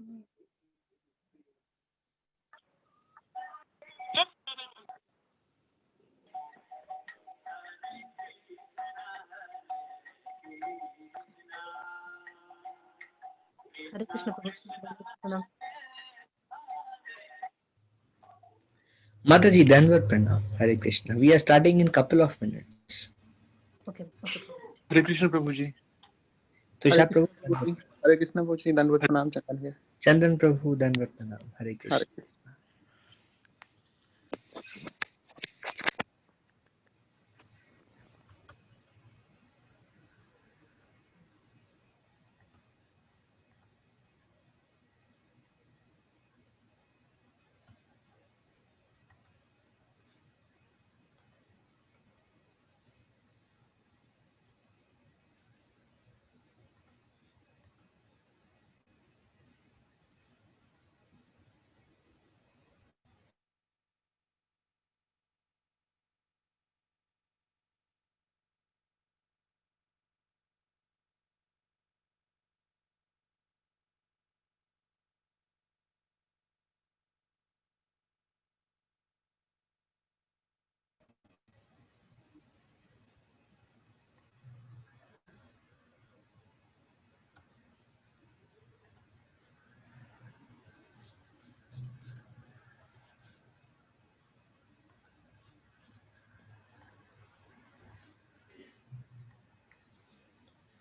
Hare Krishna Prabhu. Mataji, Danvat Pranam. Hare Krishna. We are starting in couple of minutes. Okay. Hare Krishna Prabhuji. Tushar Prabhu. Hare Krishna Prabhuji. Danvat Pranam. Chandan here. Chandan Prabhu, Danvat Pranam. Hare Krishna. Hare Krishna.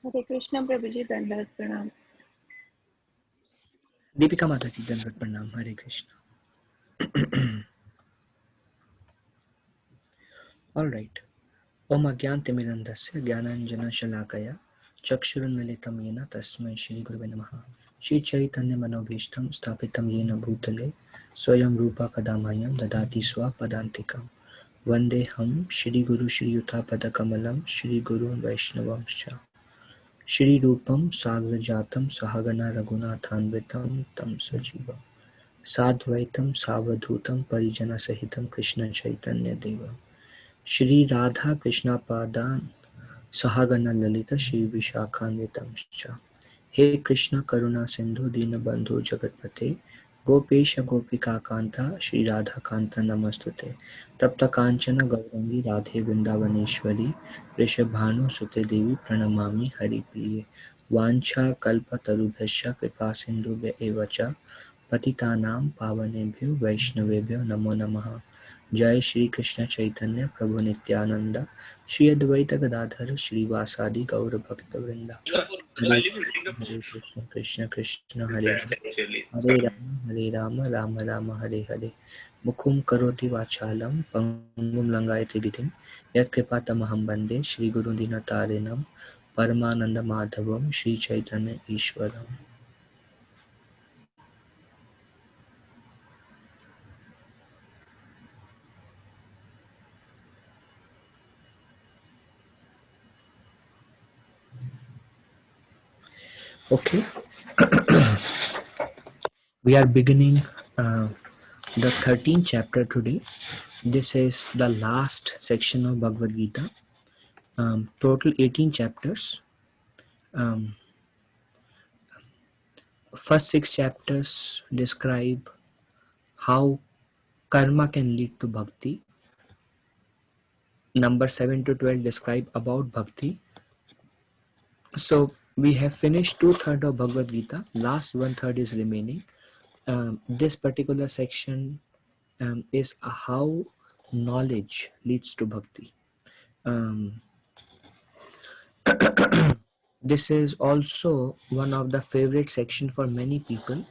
Hare Krishna Prabhuji, Dandavat Pranam. Deepika Mataji, Danvat Pranam. Hare Krishna. All right. Om Agyantimirandasya Gyananjana Shalakaya Chakshurunmilitam Yena Tasmai Shri Gurave Namaha. Shri Chaitanya Manobhishtam Stapitam Yena Bhutale Swayam Rupa Kadamayam Dadati Swa Padantikam Vande Ham Shri Guru Shri Yuta Padakamalam Shri Guru Vaishnavamscha Shri Rupam Sagra Jatam Sahagana Raghunathanvitam Tam Sajiva Sadvaitam Savadhutam Parijana Sahitam Krishna Chaitanya Deva Shri Radha Krishna Padan Sahagana Lalita Shri Vishakhanvitamscha He Krishna Karuna Sindhu Dinabandhu Jagatpate Gopesha Gopika Kanta Shri Radha Kanta Namastute Tapta Kanchana Gaurangi Radhe Vrindavaneshwari Rishabhanu Sute Devi Pranamami Hari Priye Vancha Kalpa Tarubhasya Kripa Sindhu Evacha Patitanam Pavanebhyo Vaishnavebhyo Namo Namaha Jai Shri Krishna Chaitanya Prabhu Nityananda Shri Advaita Gadadhar Shri Vasadi Gaura Bhakta Vrinda Hare Krishna Krishna Krishna Hare Hare Rama Rama Rama Hare Hare Mukhum Karoti Vachalam Pangum Langayati Gitim Yat Kripatamaham Bande Shri Guru Dinatarinam Paramananda Madhavam Shri Chaitanya Ishwaram. Okay, we are beginning the 13th chapter today. This is the last section of Bhagavad Gita. Total 18 chapters. First 6 chapters describe how karma can lead to bhakti. Number 7 to 12 describe about bhakti. So we have finished 2/3 of Bhagavad Gita. Last 1/3 is remaining. This particular section is how knowledge leads to bhakti. This is also one of the favorite section for many people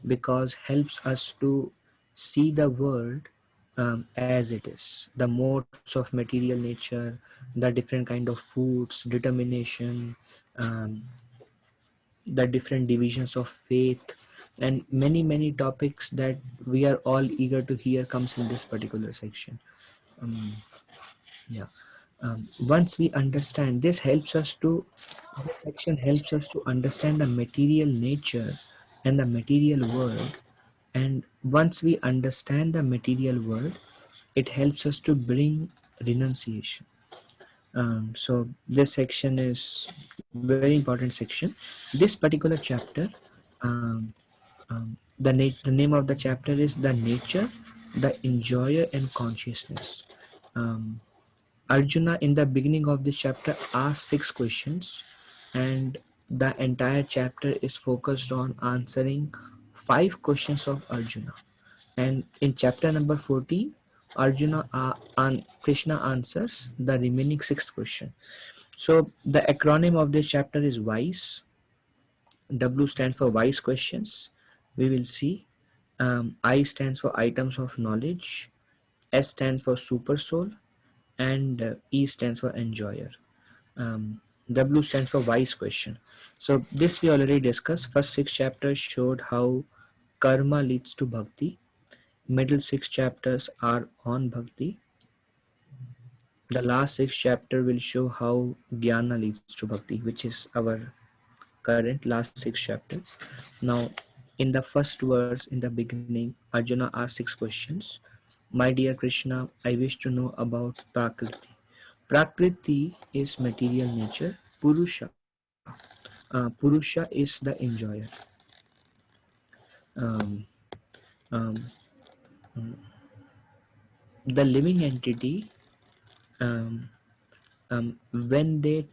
because helps us to see the world as it is. The modes of material nature, the different kind of foods, determination, um, the different divisions of faith, and many topics that we are all eager to hear comes in this particular section. Yeah. Once we understand this, this section helps us to understand the material nature and the material world. And once we understand the material world, it helps us to bring renunciation. So this section is very important section. This particular chapter The name of the chapter is The Nature, the Enjoyer and Consciousness. Um, Arjuna, in the beginning of this chapter, asks 6 questions, and the entire chapter is focused on answering 5 questions of Arjuna. And in chapter number 14, Krishna answers the remaining 6 questions. So the acronym of this chapter is WISE. W stands for wise questions. We will see. I stands for items of knowledge. S stands for super soul, and E stands for enjoyer. W stands for wise question. So this we already discussed. First 6 chapters showed how karma leads to bhakti. Middle 6 chapters are on bhakti. The last 6 chapter will show how jnana leads to bhakti, which is our current last 6 chapter. Now, in the first verse, in the beginning, Arjuna asks 6 questions. My dear Krishna, I wish to know about Prakriti. Prakriti is material nature. Purusha is the enjoyer. Um, um, the living entity, um, when they,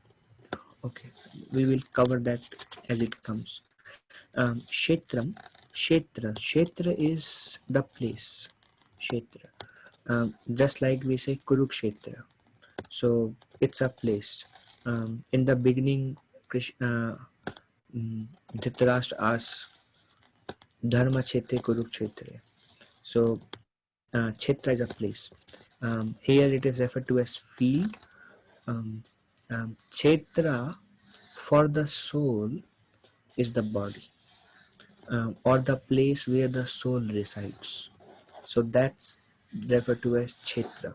okay, we will cover that as it comes. Kshetra is the place. Kshetra. Just like we say Kurukshetra. So it's a place. In the beginning, Dhritarashtra asks Dharma Chetre Kurukshetre. So Kshetra is a place. Here it is referred to as field. Um, Kshetra for the soul is the body, or the place where the soul resides. So that's referred to as Kshetra.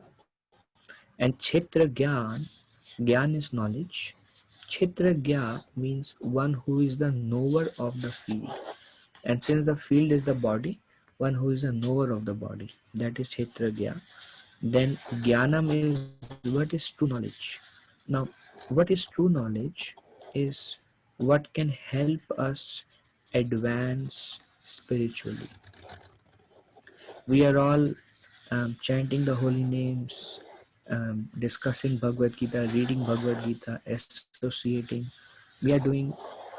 And Kshetra Gyan is knowledge. Kshetra Gya means one who is the knower of the field. And since the field is the body, one who is a knower of the body, that is Kshetra Gya. Then Jnanam is what is true knowledge. Now, what is true knowledge is what can help us advance spiritually. We are all chanting the holy names, discussing Bhagavad Gita, reading Bhagavad Gita, associating. We are doing,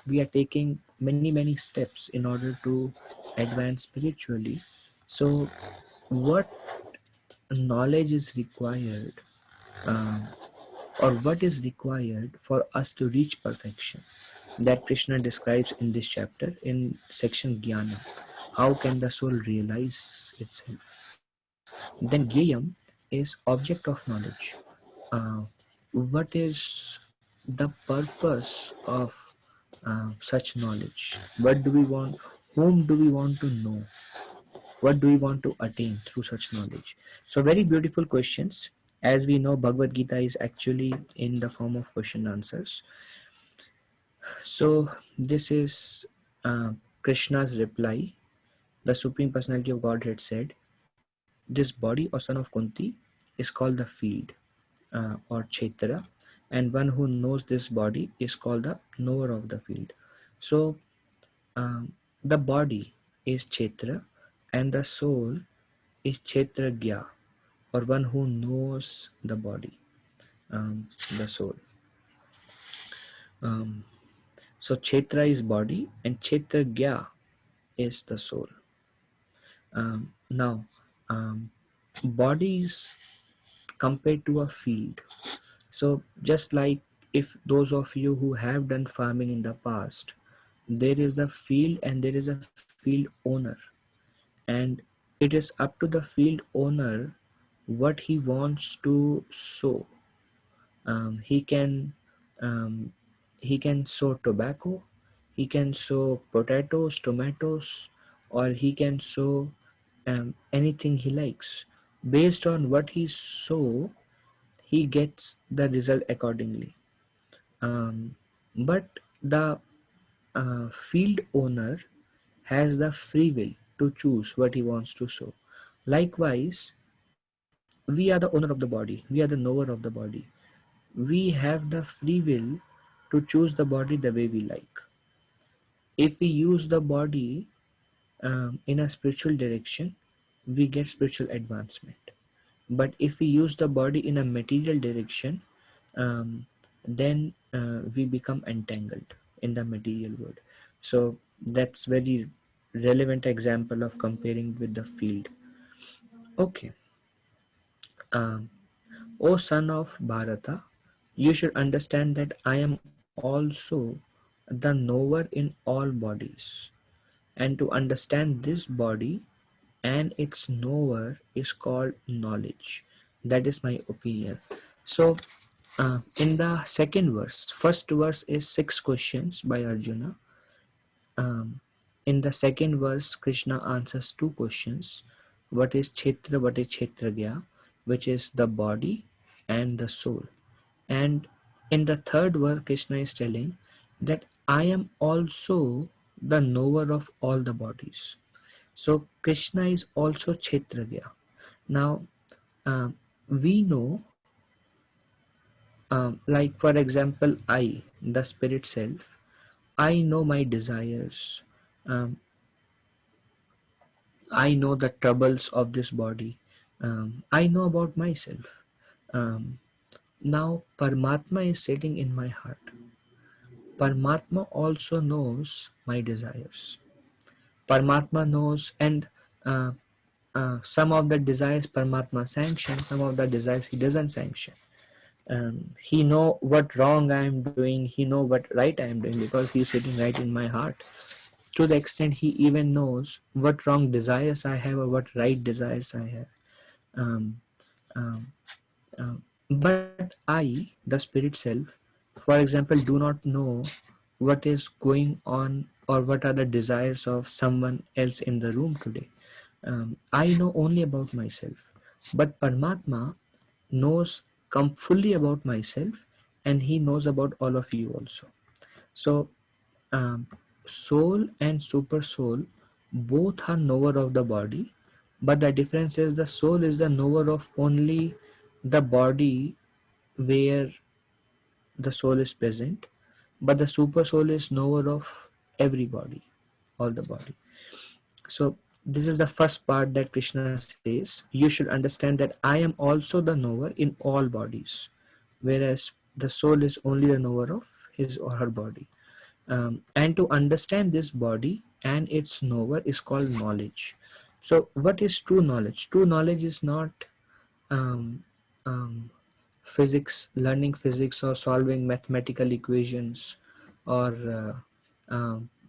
we are taking many steps in order to advance spiritually. So, what knowledge is required, um, or what is required for us to reach perfection? That Krishna describes in this chapter in section Jnana. How can the soul realize itself? Then Gyayam is object of knowledge. Uh, what is the purpose of such knowledge? What do we want? Whom do we want to know? What do we want to attain through such knowledge? So very beautiful questions. As we know, Bhagavad Gita is actually in the form of question answers. So this is Krishna's reply. The Supreme Personality of Godhead said, this body or son of Kunti is called the field, or Kshetra, and one who knows this body is called the knower of the field. So the body is Kshetra and the soul is Kshetragya, or one who knows the body, the soul. Um, so Kshetra is body and Kshetragya is the soul. Now, bodies compared to a field. So just like if those of you who have done farming in the past, there is the field and there is a field owner, and it is up to the field owner what he wants to sow. He can sow tobacco, he can sow potatoes, tomatoes, or he can sow anything he likes. Based on what he sow, he gets the result accordingly. But the field owner has the free will to choose what he wants to sow. Likewise, we are the owner of the body, we are the knower of the body. We have the free will to choose the body the way we like. If we use the body in a spiritual direction, we get spiritual advancement. But if we use the body in a material direction, then we become entangled in the material world. So that's very relevant example of comparing with the field. Okay. um, O son of Bharata, you should understand that I am also the knower in all bodies, and to understand this body and its knower is called knowledge. That is my opinion. So, in the second verse, first verse is 6 questions by Arjuna. Um, in the second verse, Krishna answers 2 questions. What is Kshetra, what is Kshetragya, which is the body and the soul. And in the third verse, Krishna is telling that I am also the knower of all the bodies. So Krishna is also Kshetragya. Now, we know, like for example, I, the spirit self, I know my desires. Um, I know the troubles of this body. I know about myself. Um, Now, Paramatma is sitting in my heart. Paramatma also knows my desires. Paramatma knows, and uh, some of the desires Paramatma sanctions, some of the desires he doesn't sanction. He know what wrong I am doing, he know what right I am doing because he is sitting right in my heart. To the extent he even knows what wrong desires I have or what right desires I have. Um, um, but I, the spirit self, for example, do not know what is going on or what are the desires of someone else in the room today. I know only about myself. But Paramatma knows fully about myself, and he knows about all of you also. So, um, soul and super soul both are knower of the body, but the difference is the soul is the knower of only the body where the soul is present, but the super soul is knower of every body, all the body. So this is the first part that Krishna says, you should understand that I am also the knower in all bodies, whereas the soul is only the knower of his or her body. And to understand this body and its knower is called knowledge. So what is true knowledge? True knowledge is not um, um, physics, learning physics or solving mathematical equations or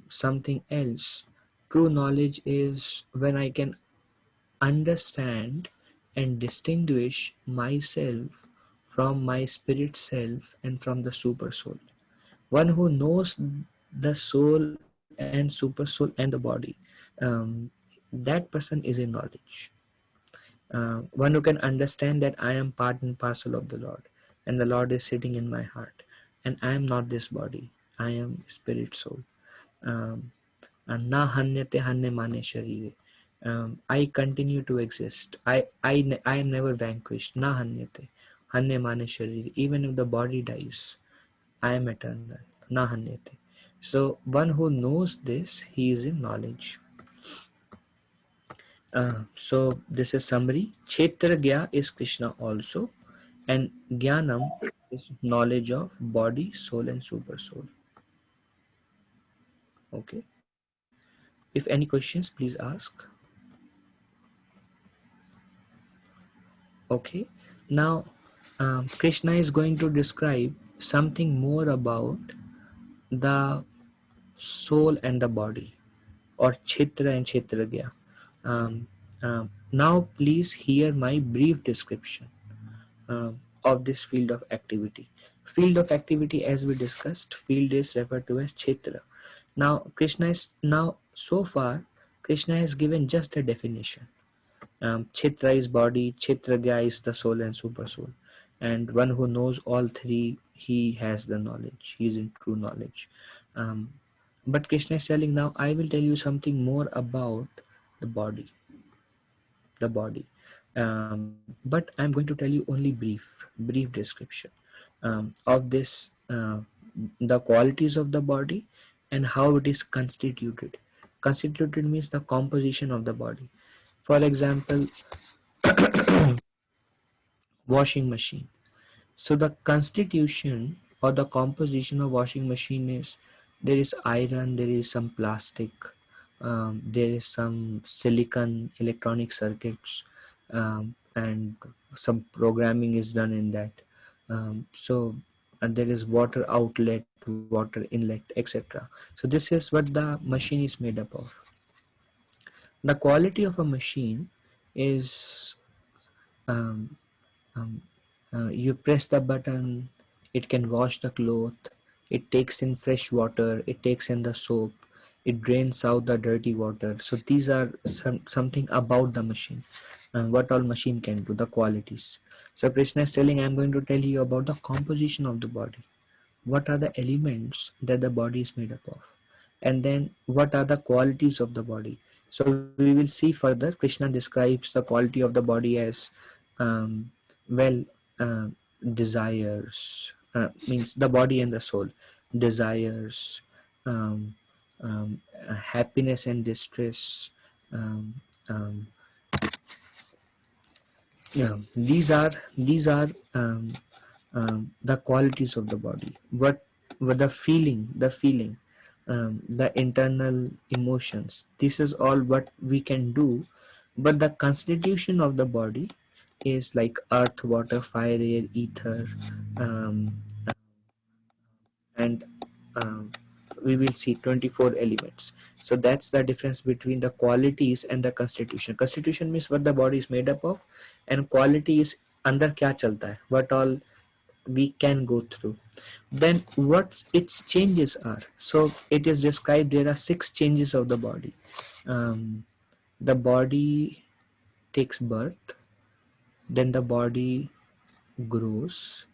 something else. True knowledge is when I can understand and distinguish myself from my spirit self and from the super soul. One who knows the soul and super soul and the body, um, that person is in knowledge. One who can understand that I am part and parcel of the Lord, and the Lord is sitting in my heart, and I am not this body. I am spirit soul. Um, Na hanyate hanye mane sharire. I continue to exist. I am never vanquished. Na hanyate hanye mane sharire. Even if the body dies, I am eternal. Na hanyate. So one who knows this, he is in knowledge. So this is summary. Kshetragya is Krishna also, and Jnanam is knowledge of body, soul, and super soul. Okay. If any questions, please ask. Okay. Now, Krishna is going to describe something more about the soul and the body, or Kshetra and Kshetragya. Now, please hear my brief description of this field of activity. Field of activity, as we discussed, field is referred to as Kshetra. Now, so far, Krishna has given just a definition. Chitra is body, Kshetragya is the soul and super soul. And one who knows all three, he has the knowledge. He is in true knowledge. Um, but Krishna is telling now, I will tell you something more about the body. The body. But I'm going to tell you only brief description of the qualities of the body and how it is constituted. constituted means the composition of the body. For example, washing machine. So the constitution or the composition of washing machine is there is iron, there is some plastic, there is some silicon electronic circuits, and some programming is done in that. So and there is water outlet, water inlet, etc. So this is what the machine is made up of. The quality of a machine is um, um, you press the button, it can wash the cloth, it takes in fresh water, it takes in the soap, it drains out the dirty water. So these are something about the machine and what all machine can do, the qualities. So Krishna is telling, I'm going to tell you about the composition of the body. What are the elements that the body is made up of, and then what are the qualities of the body. So we will see further. Krishna describes the quality of the body as um, well uh, desires, means the body and the soul, desires, um, happiness and distress, um, um, yeah, these are the qualities of the body. What the feeling, the internal emotions. This is all what we can do, but the constitution of the body is like earth, water, fire, air, ether, um, and um, we will see 24 elements. So that's the difference between the qualities and the constitution. Constitution means what the body is made up of, and quality is under kya chalta hai, what all we can go through. Then what its changes are. So it is described there are 6 changes of the body. The body takes birth, then the body grows,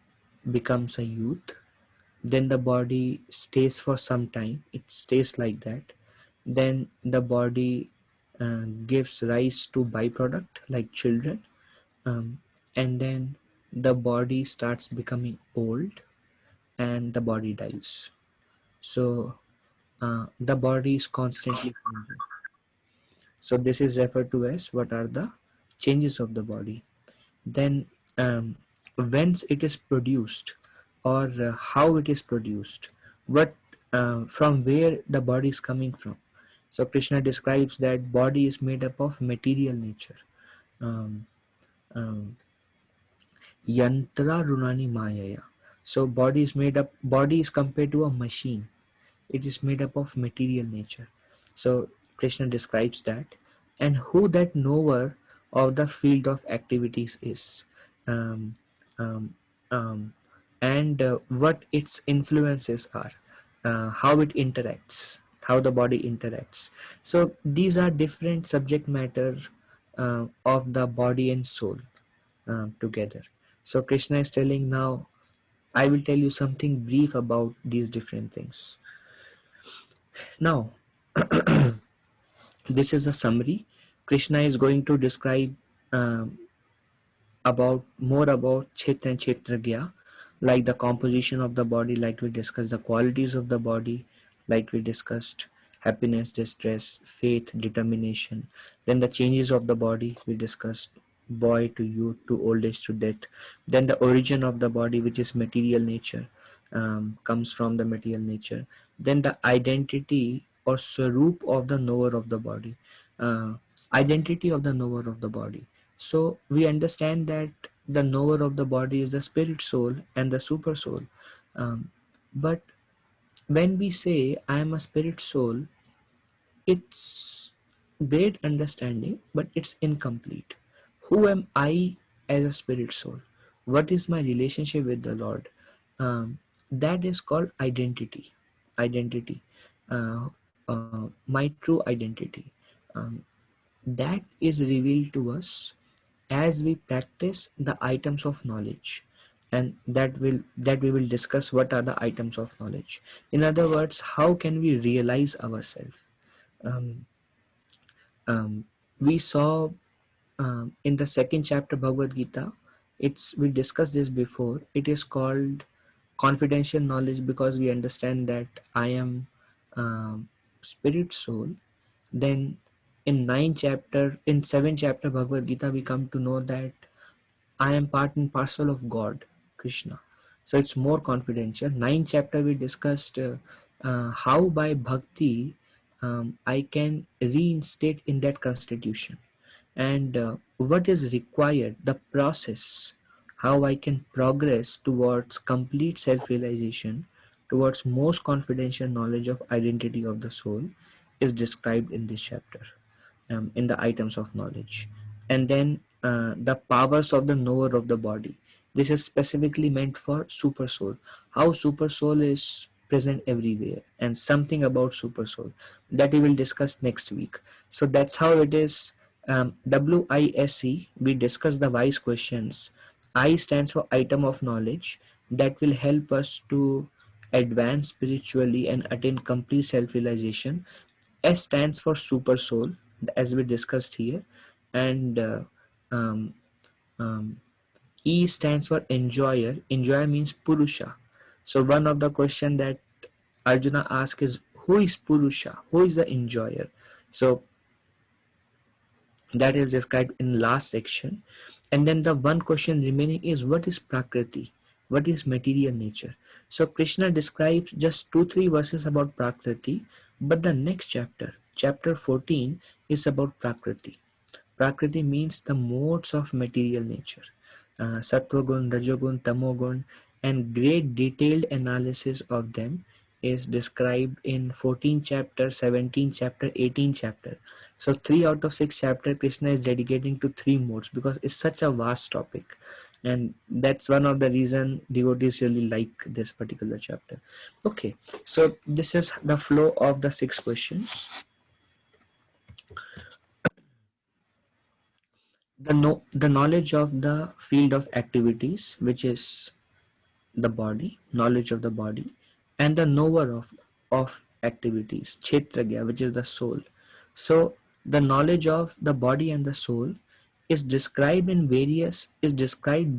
becomes a youth, then the body stays for some time, it stays like that, then the body gives rise to byproduct like children, um, and then the body starts becoming old and the body dies. So the body is constantly changing. So this is referred to as what are the changes of the body. Then whence it is produced, or how it is produced, what from where the body is coming from. So Krishna describes that body is made up of material nature. um, um, Yantra runani mayaya. So body is compared to a machine. It is made up of material nature. So Krishna describes that, and who that knower of the field of activities is, um, um, um, and what its influences are, how it interacts, how the body interacts. So these are different subject matter of the body and soul together. So Krishna is telling now, I will tell you something brief about these different things. Now, this is a summary. Krishna is going to describe um, about more about Chit and Chitragya, like the composition of the body, like we discussed the qualities of the body, like we discussed happiness, distress, faith, determination. Then the changes of the body we discussed, boy to youth to old age to death. Then the origin of the body, which is material nature, comes from the material nature. Then the identity or swarup of the knower of the body, uh, identity of the knower of the body. So we understand that the knower of the body is the spirit soul and the super soul. But when we say I am a spirit soul, it's great understanding, but it's incomplete. Who am I as a spirit soul? What is my relationship with the Lord? That is called identity. Identity. My true identity. Um, that is revealed to us as we practice the items of knowledge, and that we will discuss what are the items of knowledge. In other words, how can we realize ourselves? um, we saw in the second chapter Bhagavad Gita, it's we discussed this before, it is called confidential knowledge, because we understand that I am spirit soul, Then in 7th chapter Bhagavad Gita, we come to know that I am part and parcel of God, Krishna. So it's more confidential. 9th chapter we discussed how by bhakti I can reinstate in that constitution, and what is required, the process, how I can progress towards complete self-realization, towards most confidential knowledge of identity of the soul, is described in this chapter, in the items of knowledge. And then the powers of the knower of the body. This is specifically meant for super soul. How super soul is present everywhere, and something about super soul that we will discuss next week. So that's how it is. WISE, we discuss the wise questions. I stands for item of knowledge that will help us to advance spiritually and attain complete self-realization. S stands for super soul, as we discussed here, and um, um, E stands for enjoyer. Enjoyer means Purusha. So one of the question that Arjuna asks is, who is Purusha? Who is the enjoyer? So that is described in last section. And then the one question remaining is, what is Prakriti? What is material nature? So Krishna describes just 2-3 verses about Prakriti, but the next chapter, chapter 14, is about Prakriti. Prakriti means the modes of material nature, Sattvagun, Rajogun, Tamogun, and great detailed analysis of them is described in 14th chapter, 17th chapter, 18th chapter. So 3 out of 6 chapter Krishna is dedicating to 3 modes because it's such a vast topic, and that's one of the reason devotees really like this particular chapter. Okay, so this is the flow of the 6 questions. The knowledge of the field of activities, which is the body, knowledge of the body, and the knower of activities, kshetragya, which is the soul. So the knowledge of the body and the soul is described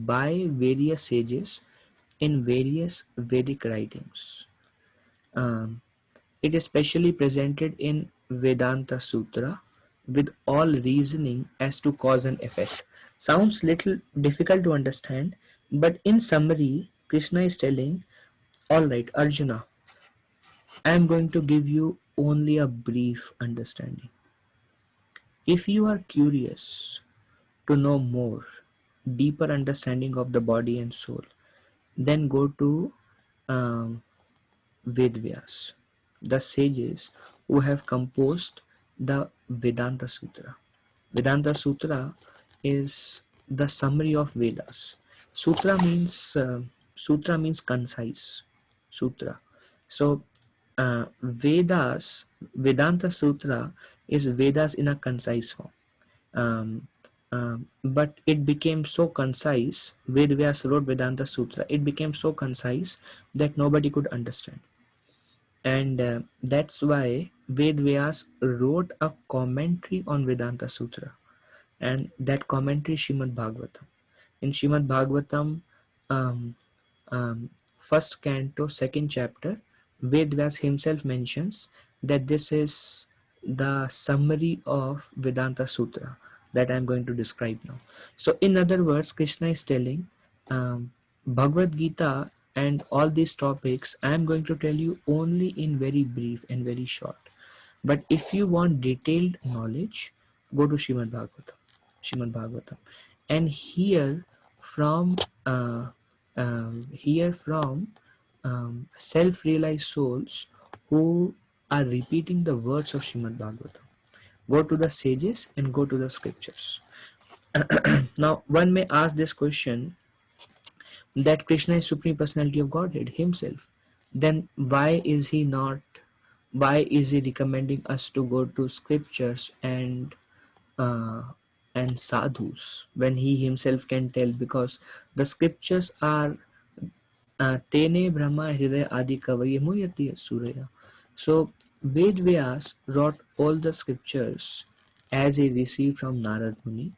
by various sages in various Vedic writings. um, it is specially presented in Vedanta Sutra with all reasoning as to cause and effect. Sounds little difficult to understand, but in summary, Krishna is telling, alright, Arjuna, I am going to give you only a brief understanding. If you are curious to know more, deeper understanding of the body and soul, then go to um, Vedvyas, the sages who have composed the Vedanta Sutra. Vedanta Sutra is the summary of Vedas. Sutra means concise. Sutra. So Vedanta Sutra is Vedas in a concise form. Um, but it became so concise. Vedvyas wrote Vedanta Sutra. It became so concise that nobody could understand, and that's why Ved Vyas wrote a commentary on Vedanta Sutra, and that commentary is Srimad Bhagavatam. In Srimad Bhagavatam, um, first canto, second chapter, Ved Vyas himself mentions that this is the summary of Vedanta Sutra that I am going to describe now. So, in other words, Krishna is telling, Bhagavad Gita and all these topics I am going to tell you only in very brief and very short. But if you want detailed knowledge, go to Srimad Bhagavatam, and uh, hear from self-realized souls who are repeating the words of Srimad Bhagavatam. Go to the sages and go to the scriptures. Now, one may ask this question, that Krishna is Supreme Personality of Godhead himself. Then why is he recommending us to go to scriptures uh, and sadhus when he himself can tell? Because the scriptures are Tene Brahma Hridaya Adi Kavaye Muyati Suraya. So Ved Vyas wrote all the scriptures as he received from Narad Muni.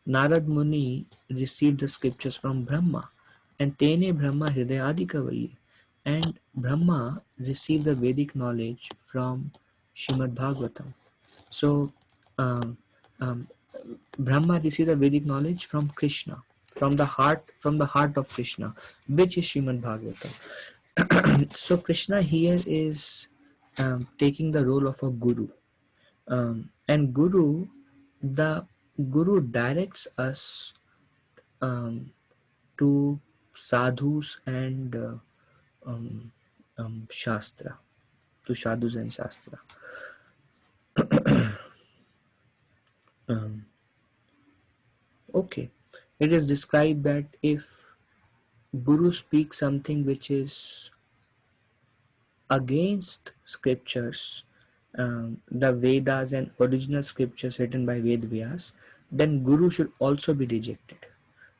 Narad Muni received the scriptures from Brahma, and Tene Brahma Hridaya Adi Kavaye. And Brahma received the Vedic knowledge from Srimad Bhagavatam. So um, um, Brahma receives the Vedic knowledge from Krishna, from the heart of Krishna, which is Srimad Bhagavatam. So Krishna here is taking the role of a guru, and the guru directs us um, to sadhus and um, shastra, to sadhus and shastra. Um, okay, it is described that if guru speaks something which is against scriptures, the Vedas and original scriptures written by Ved Vyas, then guru should also be rejected.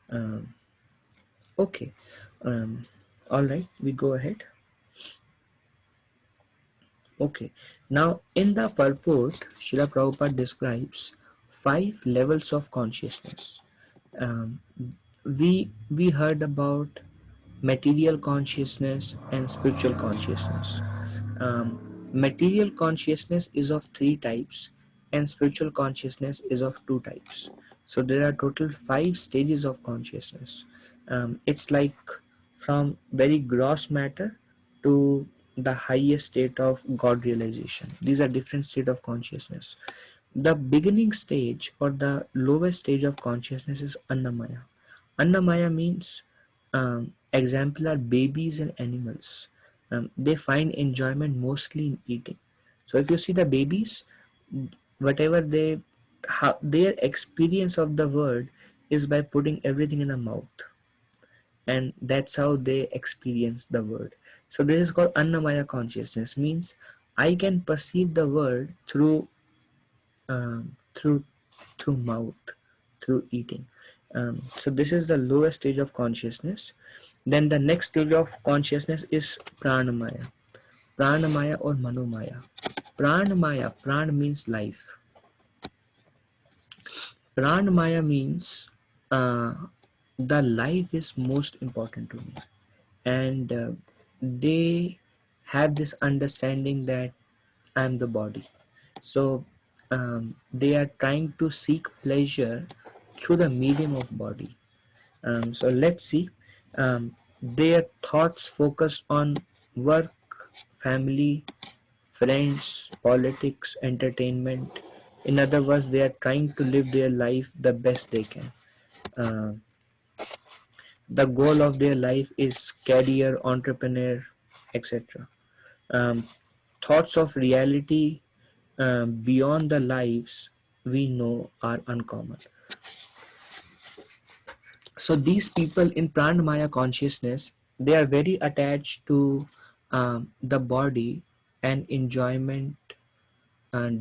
Um, okay, um, all right, we go ahead. Okay, now in the purport, Srila Prabhupada describes 5 levels of consciousness. Um, we heard about material consciousness and spiritual consciousness. Material consciousness is of 3 types, and spiritual consciousness is of 2 types. So there are total 5 stages of consciousness. It's like from very gross matter to the highest state of God realization. These are different state of consciousness. The beginning stage or the lowest stage of consciousness is Annamaya. Annamaya means example are babies and animals. They find enjoyment mostly in eating. So if you see the babies, whatever their experience of the world is by putting everything in the mouth, and that's how they experience the world. So this is called Annamaya consciousness. Means I can perceive the world through um, through through mouth, through eating. So this is the lowest stage of consciousness. Then the next stage of consciousness is Pranamaya. Pranamaya or Manomaya. Pranamaya, Pran means life. Pranamaya means the life is most important to me. And they have this understanding that I'm the body. So they are trying to seek pleasure through the medium of body. So let's see. Their thoughts focus on work, family, friends, politics, entertainment. In other words, they are trying to live their life the best they can. Uh, the goal of their life is career, entrepreneur, etc. Um, thoughts of reality beyond the lives we know are uncommon. So these people in Pranamaya consciousness, they are very attached to the body and enjoyment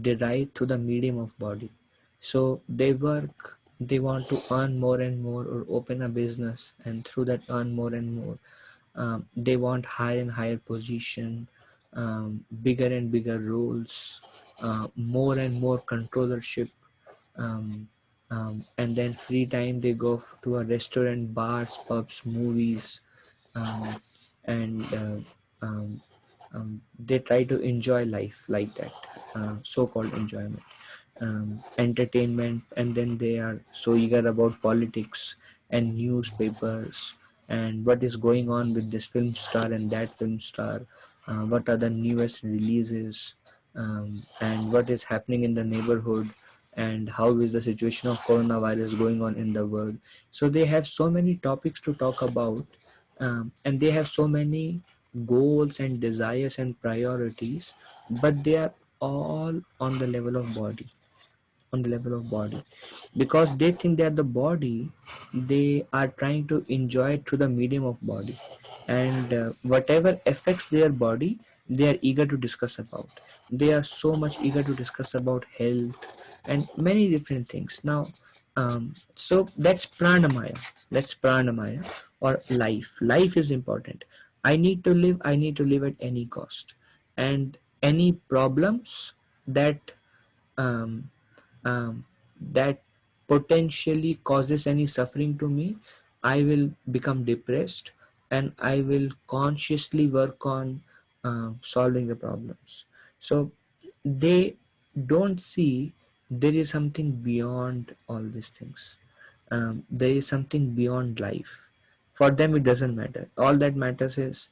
derived through the medium of body. So they work, they want to earn more and more or open a business, and through that earn more and more. They want higher and higher position, bigger and bigger roles, more and more controllership, um, and then free time they go to a restaurant, bars, pubs, movies, um, and they try to enjoy life like that, so-called enjoyment, entertainment. And then they are so eager about politics and newspapers and what is going on with this film star and that film star, what are the newest releases, and what is happening in the neighborhood, and how is the situation of coronavirus going on in the world. So they have so many topics to talk about, and they have so many goals and desires and priorities, but they are all on the level of body, on the level of body, because they think that the body, they are trying to enjoy it through the medium of body, and whatever affects their body, they are eager to discuss about. They are so much eager to discuss about health and many different things. Now so that's pranamaya or life is important. I need to live at any cost, and any problems that um, um, that potentially causes any suffering to me, I will become depressed, and I will consciously work on solving the problems. So they don't see there is something beyond all these things. There is something beyond life. For them, it doesn't matter. All that matters is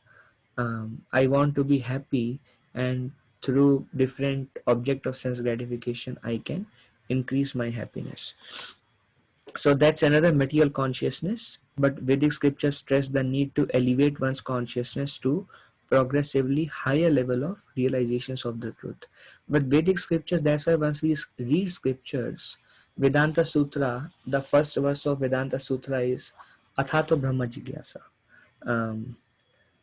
I want to be happy, and through different object of sense gratification, I can increase my happiness. So that's another material consciousness, but Vedic scriptures stress the need to elevate one's consciousness to progressively higher level of realizations of the truth. But Vedic scriptures, that's why once we read scriptures, Vedanta Sutra, the first verse of Vedanta Sutra is Athato Brahma Jigyasa. Um,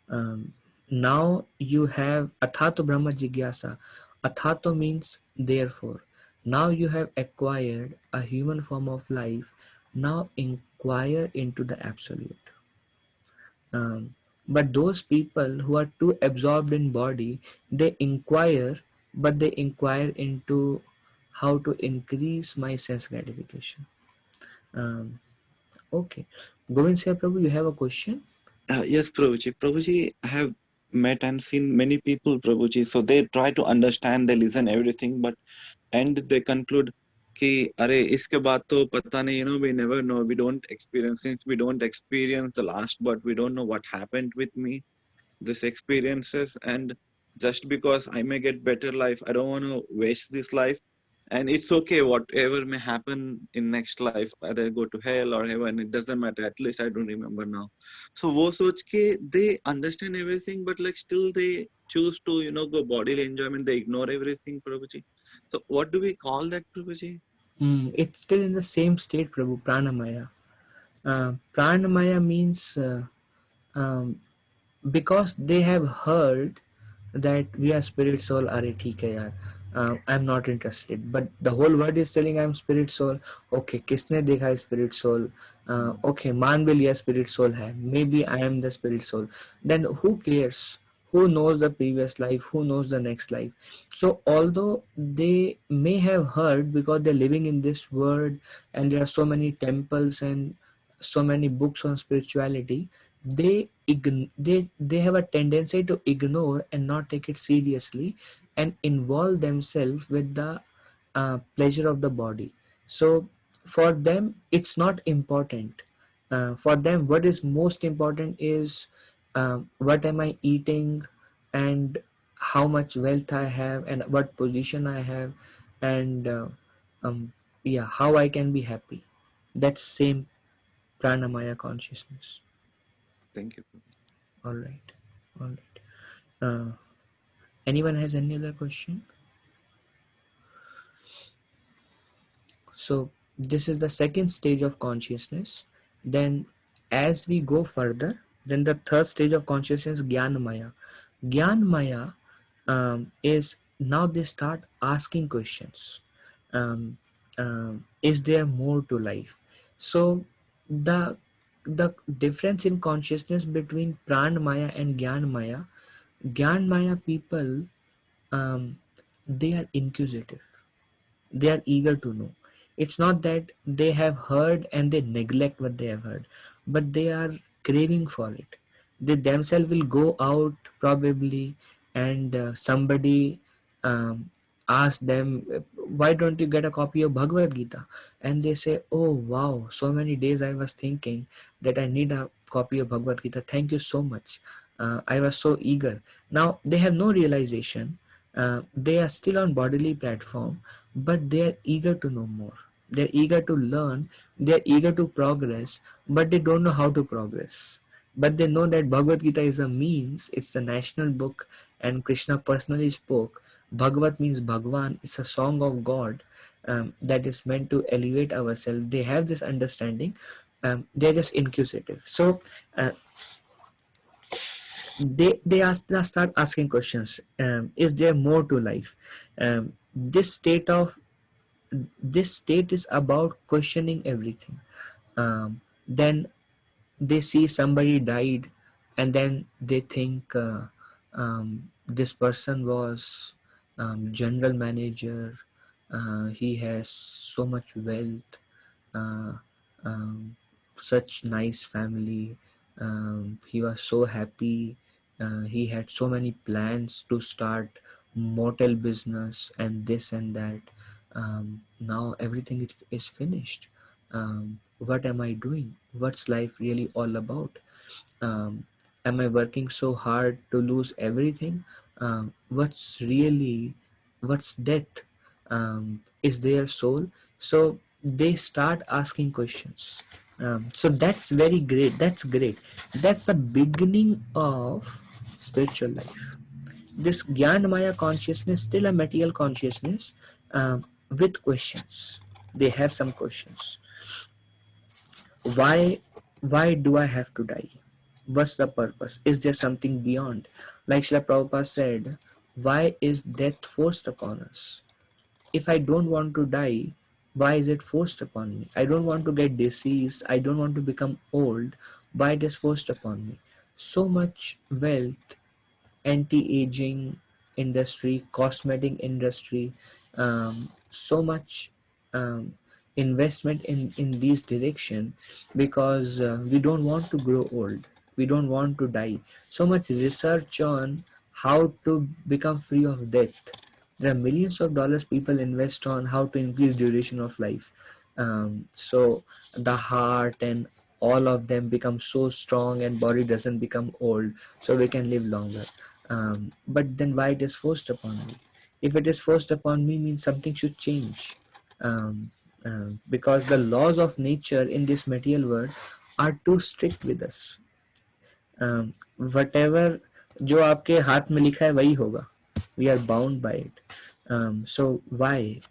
um, Now you have Athato Brahma Jigyasa. Athato means therefore. Now you have acquired a human form of life. Now inquire into the absolute. Um, but those people who are too absorbed in body, they inquire, but they inquire into how to increase my sense gratification. Um, okay. Govind Sai Prabhu, you have a question? Yes, Prabhuji. Prabhuji, I have met and seen many people, Prabhuji. So they try to understand, they listen everything, but and they conclude कि अरे इसके बाद तो पता नहीं, we never know, we don't experience, since we don't experience the last, but we don't know what happened with me, this experiences, and just because I may get better life, I don't want to waste this life, and it's okay whatever may happen in next life, either go to hell or heaven, it doesn't matter, at least I don't remember now. So wo soch ke they understand everything, but like still they choose to go bodily enjoyment, they ignore everything, Prabhuji. So what do we call that, Prabhuji? It's still in the same state, Prabhu, Pranamaya. Pranamaya means um, because they have heard that we are spirit soul, are theek hai yaar. I'm not interested, but the whole world is telling I'm spirit soul. Okay, किसने देखा है spirit soul? Okay, मान भी लिया spirit soul है, maybe I am the spirit soul. Then who cares? Who knows the previous life? Who knows the next life? So although they may have heard, because they're living in this world and there are so many temples and so many books on spirituality, they have a tendency to ignore and not take it seriously and involve themselves with the pleasure of the body. So for them it's not important. For them what is most important is what am I eating, and how much wealth I have, and what position I have, and um, yeah, how I can be happy. That's same pranamaya consciousness. Thank you. All right, all right. Anyone has any other question? So this is the second stage of consciousness. Then as we go further, then the third stage of consciousness, Gyanmaya. Gyanmaya is now they start asking questions. Um, is there more to life? So the the difference in consciousness between Pranmaya and Gyanmaya people, um, they are inquisitive, they are eager to know. It's not that they have heard and they neglect what they have heard, but they are craving for it. They themselves will go out probably, and somebody um, ask them, why don't you get a copy of Bhagavad Gita? And they say, oh wow, so many days I was thinking that I need a copy of Bhagavad Gita, thank you so much. I was so eager. Now they have no realization. They are still on bodily platform, but they are eager to know more. They're eager to learn, they're eager to progress, but they don't know how to progress. But they know that Bhagavad Gita is a means, it's the national book, and Krishna personally spoke. Bhagavat means Bhagwan, it's a song of God that is meant to elevate ourselves. They have this understanding, they're just inquisitive. So uh, they start asking questions. Is there more to life? This state is about questioning everything. Then they see somebody died, and then they think this person was general manager, he has so much wealth, uh, um, such nice family, he was so happy, he had so many plans to start motel business and this and that. Now everything is finished. What am I doing? What's life really all about? um, am I working so hard to lose everything? What's death? Is there soul? So they start asking questions. So that's very great. That's great. That's the beginning of spiritual life. This Gyan Maya consciousness, still a material consciousness, with questions. They have some questions. Why do I have to die? What's the purpose? Is there something beyond? Like Srila Prabhupada said, why is death forced upon us? If I don't want to die, why is it forced upon me? I don't want to get deceased. I don't want to become old. Why it is forced upon me? So much wealth, anti-aging industry, cosmetic industry, so much um, investment in these direction, because we don't want to grow old, we don't want to die. So much research on how to become free of death. There are millions of dollars people invest on how to increase duration of life. So the heart and all of them become so strong and body doesn't become old, so we can live longer. But then why it is forced upon me? If it is forced upon me, means something should change. um, because the laws of nature in this material world are too strict with us. Whatever जो आपके हाथ में लिखा है वही होगा. We are bound by it. So why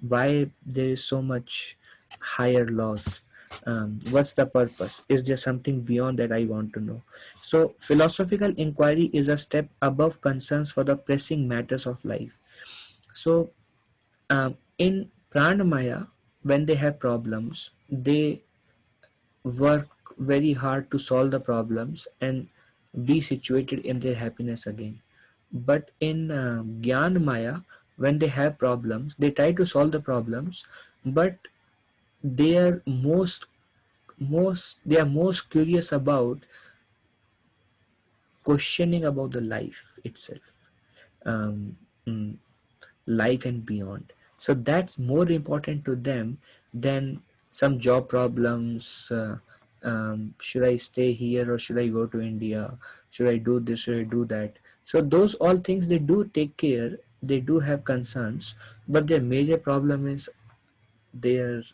there is so much higher laws? What's the purpose? Is there something beyond that I want to know? So philosophical inquiry is a step above concerns for the pressing matters of life. So in Pranamaya, when they have problems, they work very hard to solve the problems and be situated in their happiness again. But in Gyan Maya, when they have problems, they try to solve the problems, but they are most curious about questioning about the life itself. Um, mm, Life and beyond. So that's more important to them than some job problems. Should I stay here or should I go to India? Should I do this? Should I do that? So those all things they do take care. They do have concerns, but their major problem is their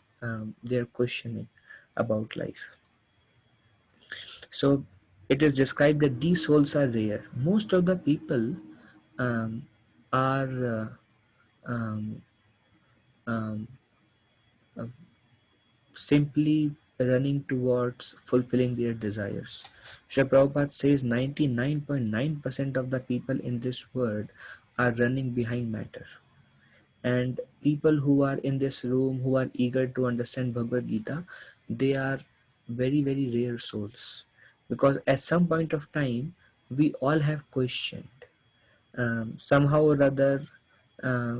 questioning about life. So it is described that these souls are rare. Most of the people um, are um, um, simply running towards fulfilling their desires. Srila Prabhupada says 99.9% of the people in this world are running behind matter. And people who are in this room who are eager to understand Bhagavad Gita, they are very, very rare souls. Because at some point of time, we all have questioned. Somehow or other,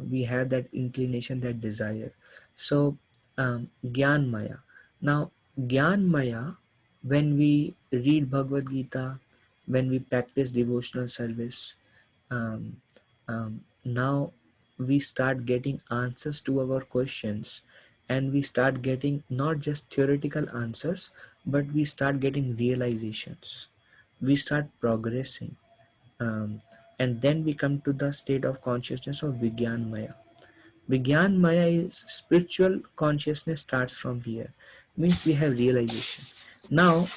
we have that inclination, that desire. So Gyan Maya. Now Gyan Maya, when we read Bhagavad Gita, when we practice devotional service, um, now we start getting answers to our questions, and we start getting not just theoretical answers, but we start getting realizations. We start progressing, um, and then we come to the state of consciousness of Vigyan Maya. Vigyan Maya is spiritual consciousness, starts from here, means we have realization. Now,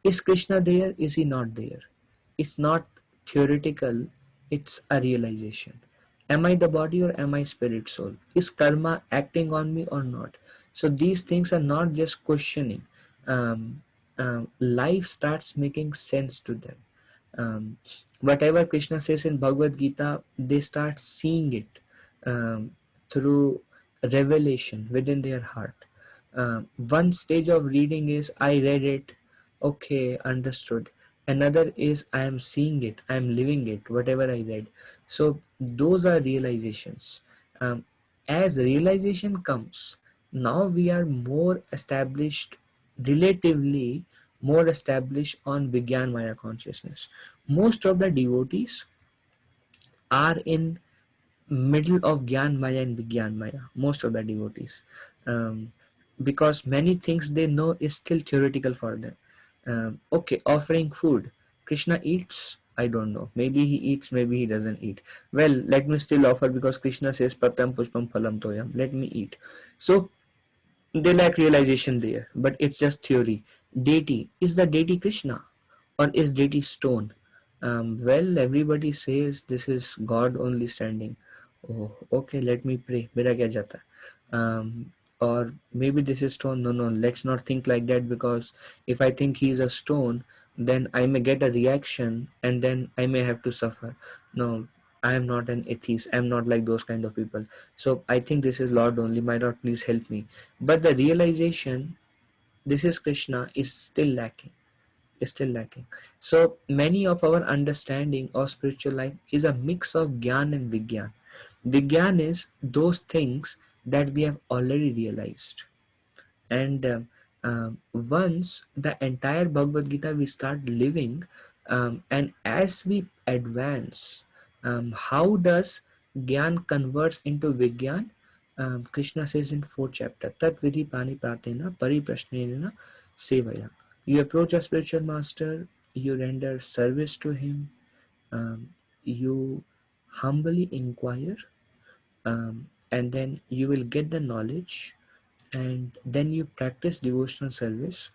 is Krishna there? Is he not there? It's not theoretical, it's a realization. Am I the body or am I spirit soul? Is karma acting on me or not? So these things are not just questioning. Um, Life starts making sense to them. um, Whatever Krishna says in Bhagavad Gita, they start seeing it through revelation within their heart. One stage of reading is I read it, okay, understood. Another is I am seeing it, I am living it, whatever I read. So those are realizations. Um, as realization comes, now we are more established, relatively more established on Vigyan Maya consciousness. Most of the devotees are in middle of Gyan Maya and Vigyan Maya, most of the devotees, um, because many things they know is still theoretical for them. Okay, offering food, Krishna eats, I don't know, maybe he eats, maybe he doesn't eat. Well, let me still offer, because Krishna says Patam Pushpam Phalam Toyam, let me eat. So they lack realization there, but it's just theory. Deity, is the deity Krishna or is deity stone? Well, everybody says this is God only standing. Oh, okay, let me pray. Mera kya jata? Or maybe this is stone. No, no, let's not think like that, because if I think he is a stone, then I may get a reaction and then I may have to suffer. No, I am not an atheist. I am not like those kind of people. So I think this is Lord only. My Lord, please help me. But the realization this is Krishna is still lacking. Is still lacking. So many of our understanding of spiritual life is a mix of Gyan and Vigyan. Vigyan is those things that we have already realized, and once the entire Bhagavad Gita we start living, and as we advance, how does Gyan converts into Vigyan? Krishna says in 4th chapter, Tat Vidhi Pani Pratena Pari Prashnena Sevaya. You approach a spiritual master, you render service to him, you humbly inquire, and then you will get the knowledge, and then you practice devotional service.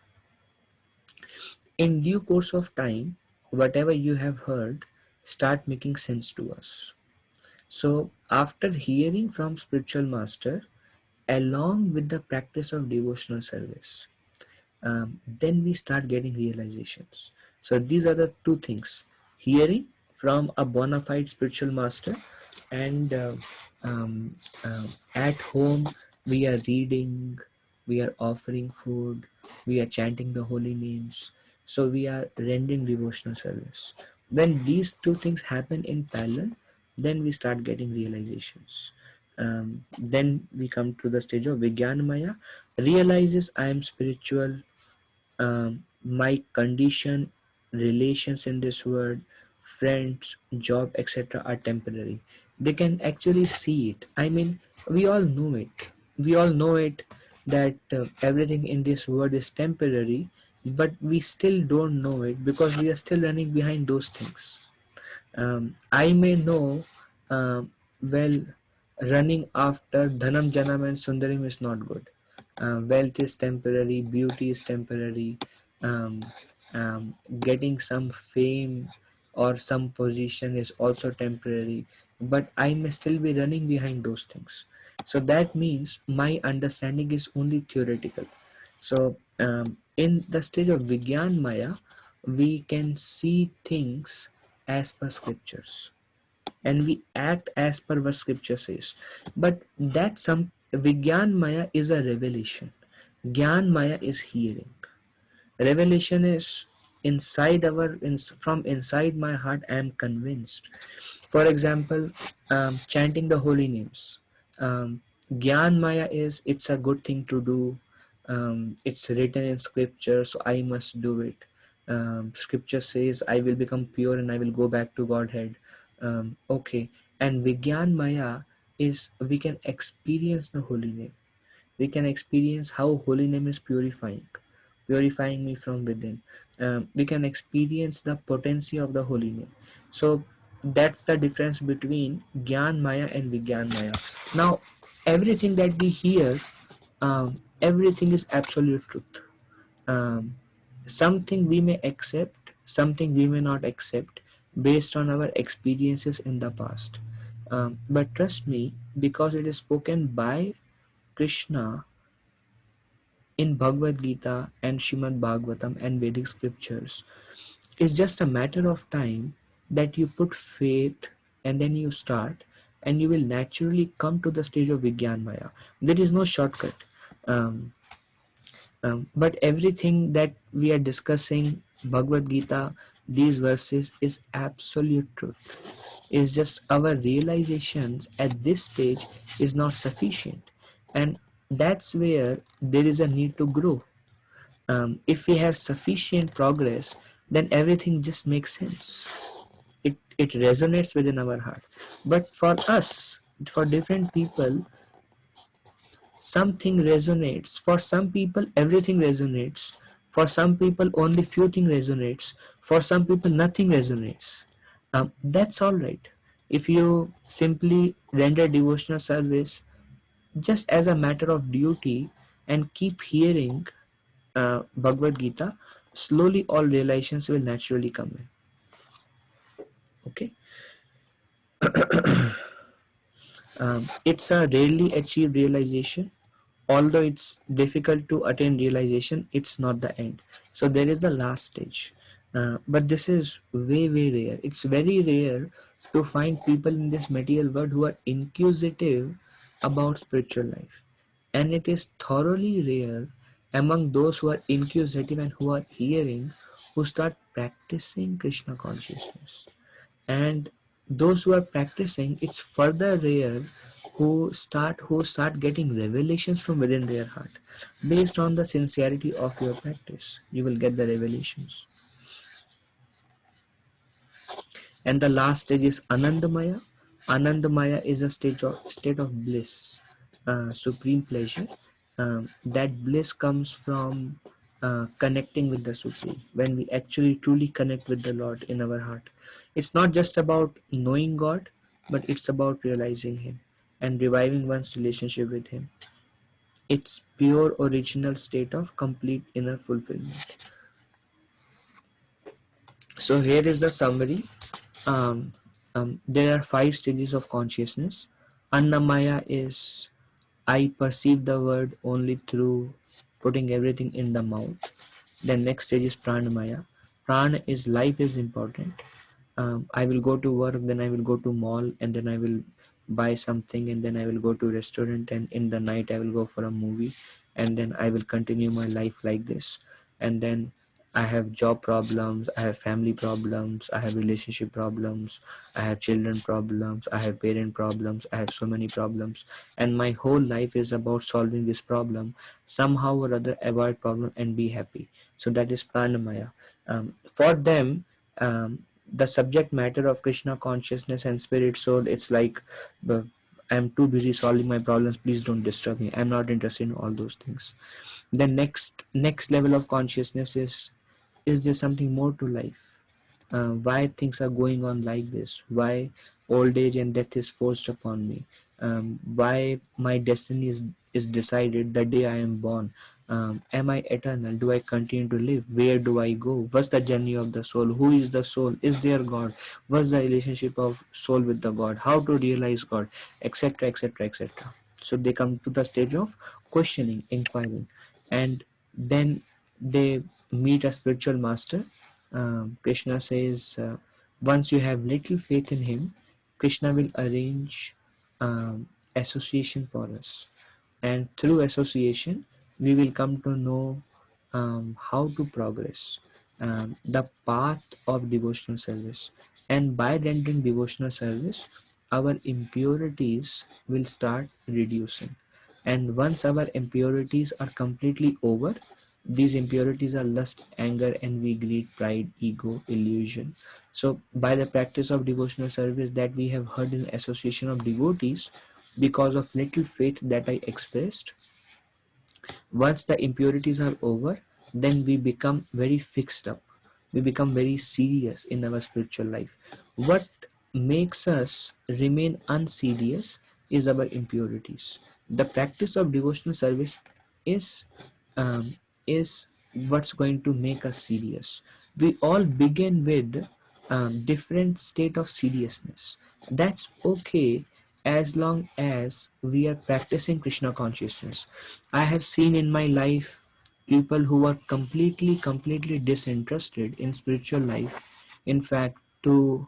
In due course of time, whatever you have heard start making sense to us. So after hearing from spiritual master, along with the practice of devotional service, then we start getting realizations. So these are the two things: hearing from a bona fide spiritual master, and um, at home we are reading, we are offering food, we are chanting the holy names, so we are rendering devotional service. When these two things happen in parallel, then we start getting realizations. Then we come to the stage of Vijnanamaya, realizes I am spiritual, my condition, relations in this world, friends, job, etc. are temporary. They can actually see it. I mean, we all know it. We all know it that everything in this world is temporary, but we still don't know it because we are still running behind those things. I may know, well, running after Dhanam, Janam, and Sundarim is not good. Wealth is temporary, beauty is temporary, um, getting some fame or some position is also temporary, but I may still be running behind those things. So that means my understanding is only theoretical. So in the stage of Vigyan Maya, we can see things as per scriptures, and we act as per what scripture says. But that some Vigyan Maya is a revelation. Gyan Maya is hearing. Revelation is inside from inside my heart I am convinced. For example, chanting the holy names. Gyan Maya is it's a good thing to do. It's written in scripture, so I must do it. Scripture says I will become pure and I will go back to Godhead. Okay, and Vigyan Maya is we can experience the holy name. We can experience how holy name is purifying me from within. We can experience the potency of the holy name. So that's the difference between Gyan Maya and Vigyan Maya. Now everything that we hear, everything is absolute truth. um, Something we may accept, something we may not accept based on our experiences in the past. But trust me, because it is spoken by Krishna in Bhagavad Gita and Shrimad Bhagavatam and Vedic scriptures, it's just a matter of time that you put faith and then you start, and you will naturally come to the stage of Vigyan Maya. There is no shortcut. Um, but everything that we are discussing, Bhagavad Gita, these verses, is absolute truth. It's just our realizations at this stage is not sufficient. And that's where there is a need to grow. If we have sufficient progress, then everything just makes sense. it resonates within our heart. But for us, for different people, something resonates. For some people everything resonates. For some people only few things resonates. For some people nothing resonates. That's all right. If you simply render devotional service just as a matter of duty and keep hearing Bhagavad Gita, slowly all realizations will naturally come in. Okay. It's a rarely achieved realization. Although it's difficult to attain realization, it's not the end. So there is the last stage. But this is way rare. It's very rare to find people in this material world who are inquisitive about spiritual life. And it is thoroughly rare among those who are inquisitive and who are hearing, who start practicing Krishna consciousness. And those who are practicing, it's further rare who start getting revelations from within their heart. Based on the sincerity of your practice, you will get the revelations. And the last stage is Anandamaya. Anandamaya is a state of bliss, supreme pleasure. That bliss comes from connecting with the Supreme. When we actually truly connect with the Lord in our heart, it's not just about knowing God, but it's about realizing Him and reviving one's relationship with Him. It's pure original state of complete inner fulfillment. So here is the summary. Um, there are 5 stages of consciousness. Annamaya is I perceive the word only through putting everything in the mouth. Then next stage is Pranamaya. Prana is life is important. I will go to work, then I will go to mall, and then I will buy something, and then I will go to restaurant, and in the night I will go for a movie, and then I will continue my life like this. And then I have job problems, I have family problems, I have relationship problems, I have children problems, I have parent problems, I have so many problems, and my whole life is about solving this problem. Somehow or other, avoid problem and be happy. So that is Pranamaya. For them, the subject matter of Krishna consciousness and spirit soul, it's like, I'm too busy solving my problems, please don't disturb me, I'm not interested in all those things. The next level of consciousness is there something more to life? Why things are going on like this? Why old age and death is forced upon me? Why my destiny is decided the day I am born? Am I eternal? Do I continue to live? Where do I go? What's the journey of the soul? Who is the soul? Is there God? What's the relationship of soul with the God? How to realize God? Etc. etc. etc. So they come to the stage of questioning, inquiring, and then they meet a spiritual master. Krishna says, once you have little faith in him, Krishna will arrange association for us, and through association we will come to know how to progress the path of devotional service. And by rendering devotional service, our impurities will start reducing. And once our impurities are completely over, these impurities are lust, anger, envy, greed, pride, ego, illusion. So by the practice of devotional service that we have heard in association of devotees, because of little faith that I expressed, once the impurities are over, then we become very fixed up. We become very serious in our spiritual life. What makes us remain unserious is our impurities. The practice of devotional service is um, is what's going to make us serious. We all begin with different state of seriousness. That's okay as long as we are practicing Krishna consciousness. I have seen in my life people who are completely disinterested in spiritual life. In fact, to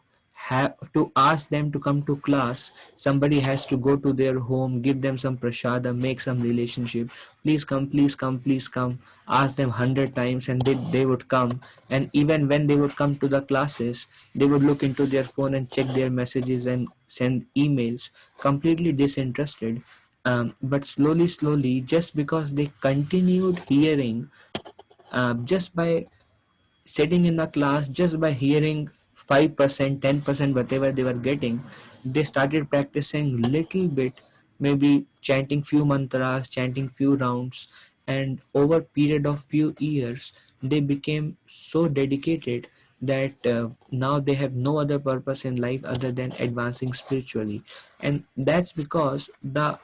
ask them to come to class, somebody has to go to their home, give them some prasada, make some relationship. Please come, please come, please come. Ask them 100 times, and they would come. And even when they would come to the classes, they would look into their phone and check their messages and send emails, completely disinterested. But slowly, just because they continued hearing, just by sitting in the class, just by hearing 5%, 10%, whatever they were getting, they started practicing little bit, maybe chanting few mantras, chanting few rounds, and over period of few years, they became so dedicated that now they have no other purpose in life other than advancing spiritually. And that's because the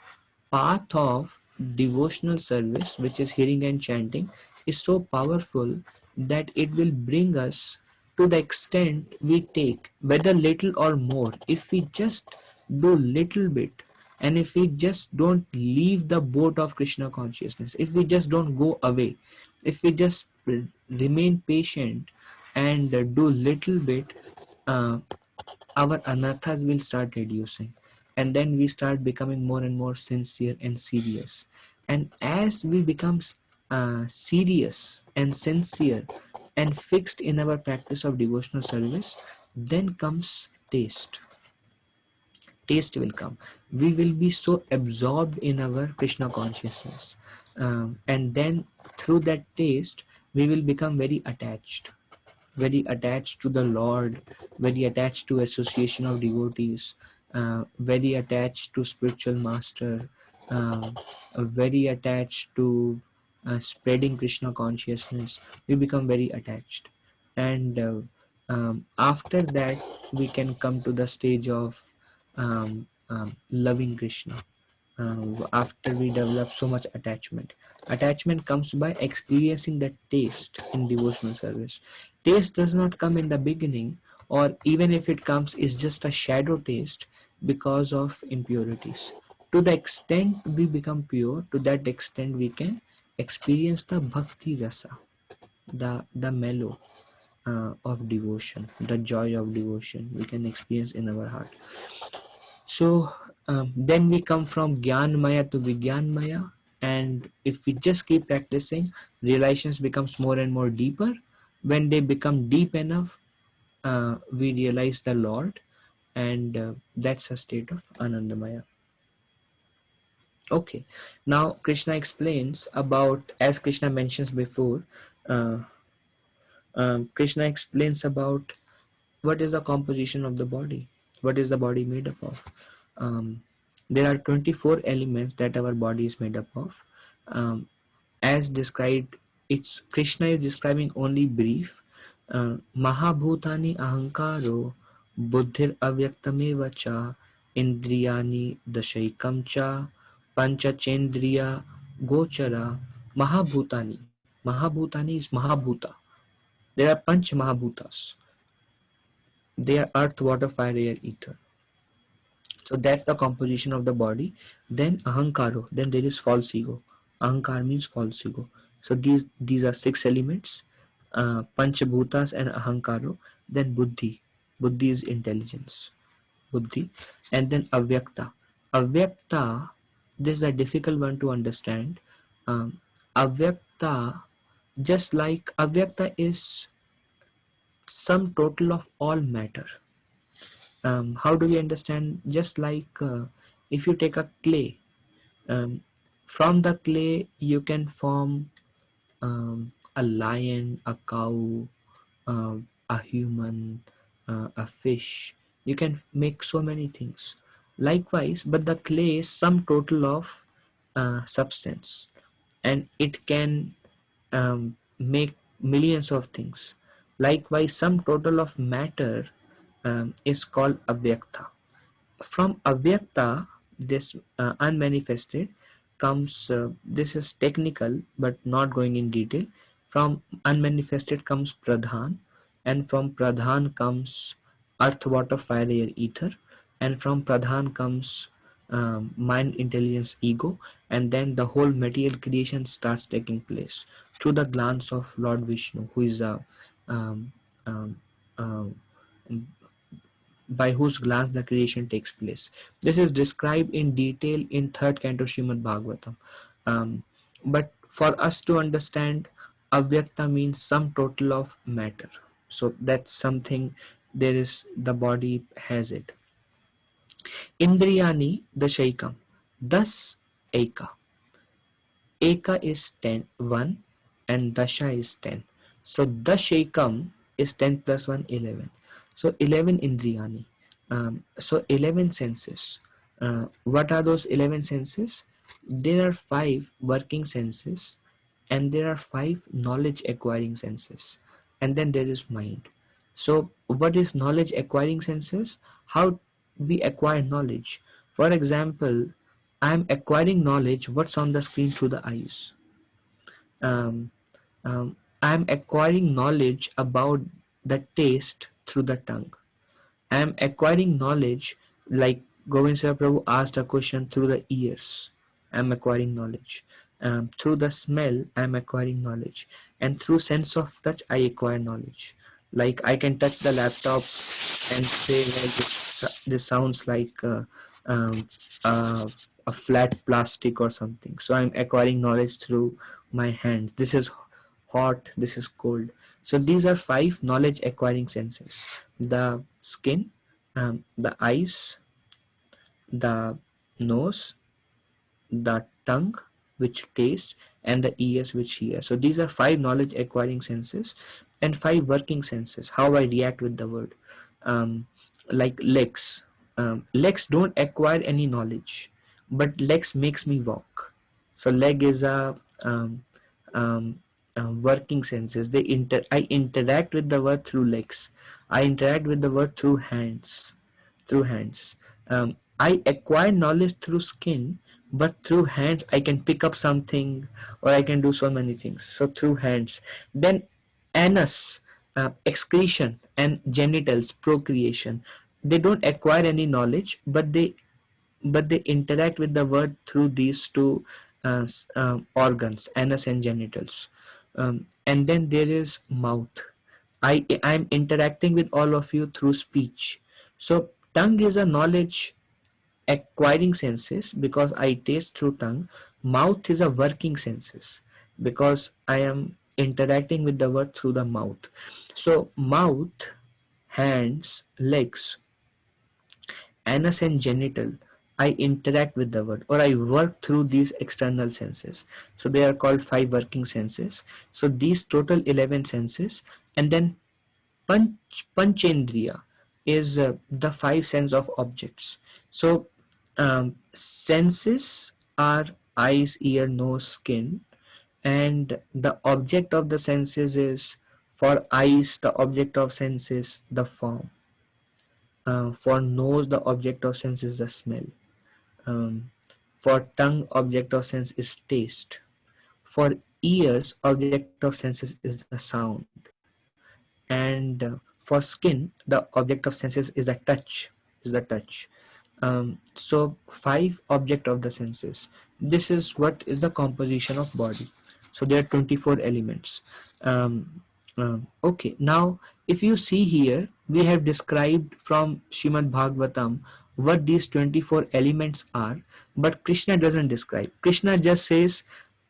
path of devotional service, which is hearing and chanting, is so powerful that it will bring us to the extent we take, whether little or more. If we just do little bit, and if we just don't leave the boat of Krishna consciousness, if we just don't go away, if we just remain patient and do little bit, uh, our anarthas will start reducing, and then we start becoming more and more sincere and serious. And as we become serious and sincere and fixed in our practice of devotional service, then comes taste will come. We will be so absorbed in our Krishna consciousness, and then through that taste we will become very attached to the Lord, very attached to association of devotees, very attached to spiritual master, uh, very attached to spreading Krishna consciousness. We become very attached, and after that we can come to the stage of loving Krishna. After we develop so much attachment, attachment comes by experiencing that taste in devotional service. Taste does not come in the beginning, or even if it comes, is just a shadow taste because of impurities. To the extent we become pure, to that extent we can experience the bhakti rasa, the mellow of devotion, the joy of devotion we can experience in our heart. So then we come from Gyan Maya to Vigyan Maya, and if we just keep practicing, realizations becomes more and more deeper. When they become deep enough, we realize the Lord, and that's a state of Anandamaya. Okay, now Krishna explains about, as Krishna mentions before, uh, Krishna explains about what is the composition of the body, what is the body made up of. um, there are 24 elements that our body is made up of. As described, it's Krishna is describing only brief. Mahabhutani ahankaro buddhir avyaktameva cha indriyani dashaikam cha panchachendriya gochara. Mahabhutani is Mahabhuta. There are Panch Mahabhutas. They are earth, water, fire, air, ether. So that's the composition of the body. Then ahankaro, then there is false ego. Ahankar means false ego. So these are six elements, panchabhutas and ahankaro. Then buddhi is intelligence, buddhi. And then avyakta, this is a difficult one to understand. Avyakta, just like avyakta is sum total of all matter. How do we understand? Just like if you take a clay, um, from the clay you can form a lion, a cow, a human, a fish. You can make so many things. Likewise, but the clay is sum total of substance, and it can make millions of things. Likewise, sum total of matter is called avyakta. From avyakta, this unmanifested comes, this is technical but not going in detail. From unmanifested comes pradhan, and from pradhan comes earth, water, fire, air, ether, and from pradhan comes mind, intelligence, ego, and then the whole material creation starts taking place through the glance of Lord Vishnu, who is a um, um, um, by whose glance the creation takes place. This is described in detail in third canto Srimad Bhagavatam. But for us to understand, avyakta means sum total of matter. So that's something, there is, the body has it. Indriyani dashaikam. Thus eka. Eka is 10, 1, and dasha is 10. So dashekam is 10 plus 1, 11. So 11 indriyani. So 11 senses. What are those 11 senses? There are 5 working senses, and there are 5 knowledge acquiring senses, and then there is mind. So what is knowledge acquiring senses? How we acquire knowledge? For example, I am acquiring knowledge what's on the screen through the eyes. um, I am acquiring knowledge about the taste through the tongue. I am acquiring knowledge, like Govind Sir Prabhu asked a question, through the ears. I am acquiring knowledge. Through the smell, I am acquiring knowledge. And through sense of touch, I acquire knowledge. Like I can touch the laptop and say, well, this sounds like um, uh, a flat plastic or something. So I'm acquiring knowledge through my hands. This is hot, this is cold. So these are 5 knowledge acquiring senses: the skin, the eyes, the nose, the tongue, which taste, and the ears, which hear. So these are 5 knowledge acquiring senses, and 5 working senses, how I react with the word. um, like legs. Legs don't acquire any knowledge, but legs makes me walk. So leg is a um, working senses. I interact with the word through legs. I interact with the word through hands. Through hands. I acquire knowledge through skin, but through hands I can pick up something, or I can do so many things. So through hands. Then anus, excretion, and genitals, procreation. They don't acquire any knowledge, but they interact with the word through these two organs, anus and genitals. And then there is mouth. I'm interacting with all of you through speech. So tongue is a knowledge acquiring senses because I taste through tongue. Mouth is a working senses because I am interacting with the word through the mouth. So mouth, hands, legs, anus and genital, I interact with the word, or I work through these external senses. So they are called 5 working senses. So these total 11 senses. And then panchendriya is the 5 sense of objects. So senses are eyes, ear, nose, skin, and the object of the senses is, for eyes the object of sense is the form. For nose, the object of sense is the smell. Um, for tongue, object of sense is taste. For ears, object of senses is the sound. And for skin, the object of senses is the touch. So 5 object of the senses. This is what is the composition of body. So there are 24 elements. Okay, now if you see here, we have described from Shrimad Bhagavatam what these 24 elements are, but Krishna doesn't describe. Krishna just says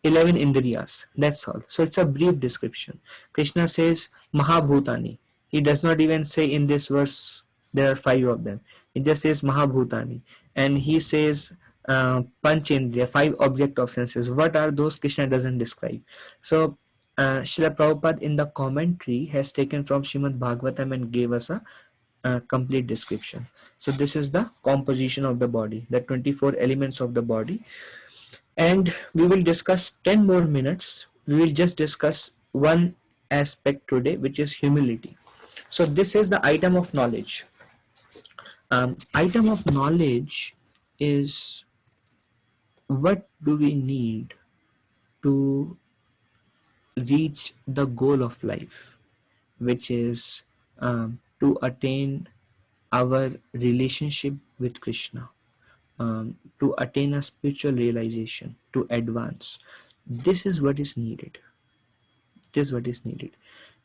11 indriyas, that's all. So it's a brief description. Krishna says Mahabhutani. He does not even say in this verse there are 5 of them. It just says Mahabhutani. And he says Panchendriya, 5 object of senses. What are those? Krishna doesn't describe. So Srila Prabhupada in the commentary has taken from Srimad Bhagavatam and gave us a complete description. So this is the composition of the body, the 24 elements of the body. And we will discuss 10 more minutes. We will just discuss one aspect today, which is humility. So this is the item of knowledge. Item of knowledge is what do we need to reach the goal of life, which is to attain our relationship with Krishna, to attain a spiritual realization, to advance. This is what is needed. This is what is needed.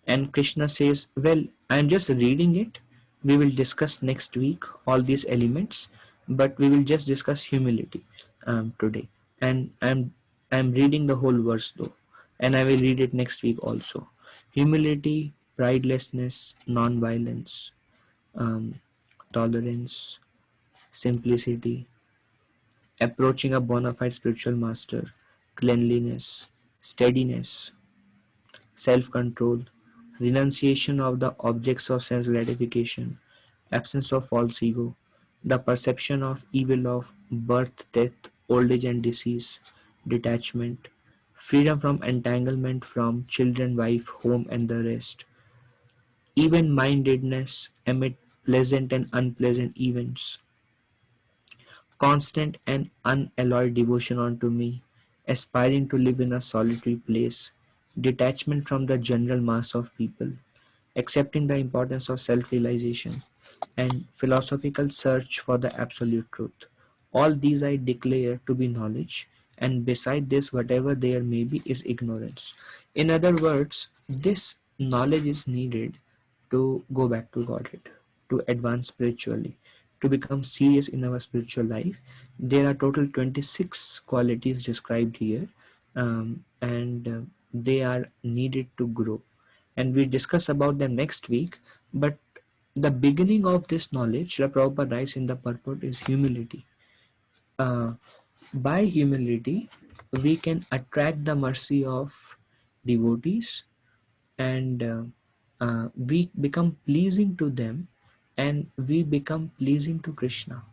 And Krishna says, well, I'm just reading it. We will discuss next week all these elements, but we will just discuss humility today. And I'm reading the whole verse though, and I will read it next week also. Humility, pridelessness, non-violence, um, tolerance, simplicity, approaching a bona fide spiritual master, cleanliness, steadiness, self-control, renunciation of the objects of sense gratification, absence of false ego, the perception of evil of birth, death, old age and disease, detachment, freedom from entanglement from children, wife, home and the rest, even-mindedness amid pleasant and unpleasant events, constant and unalloyed devotion unto me, aspiring to live in a solitary place, detachment from the general mass of people, accepting the importance of self-realization, and philosophical search for the absolute truth. All these I declare to be knowledge, and beside this, whatever there may be is ignorance. In other words, this knowledge is needed to go back to Godhead, to advance spiritually, to become serious in our spiritual life. There are total 26 qualities described here, and they are needed to grow. And we discuss about them next week. But the beginning of this knowledge, Srila Prabhupada writes in the purport, is humility. Uh, by humility, we can attract the mercy of devotees, and we become pleasing to them, and we become pleasing to Krishna.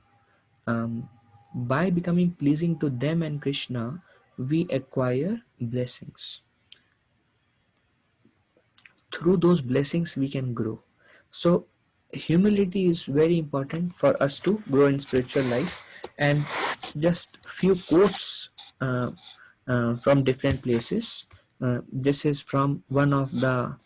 By becoming pleasing to them and Krishna, we acquire blessings. Through those blessings we can grow. So humility is very important for us to grow in spiritual life. And just few quotes from different places. This is from one of the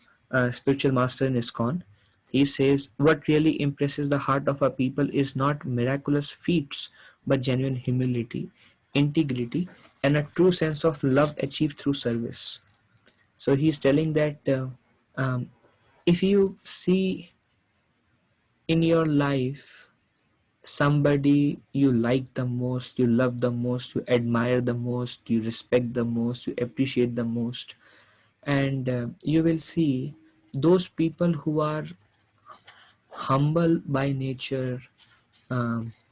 spiritual master in ISKCON. He says, what really impresses the heart of a people is not miraculous feats, but genuine humility, integrity, and a true sense of love achieved through service. So he's telling that um, if you see in your life somebody you like the most, you love the most, you admire the most, you respect the most, you appreciate the most, and you will see those people who are humble by nature,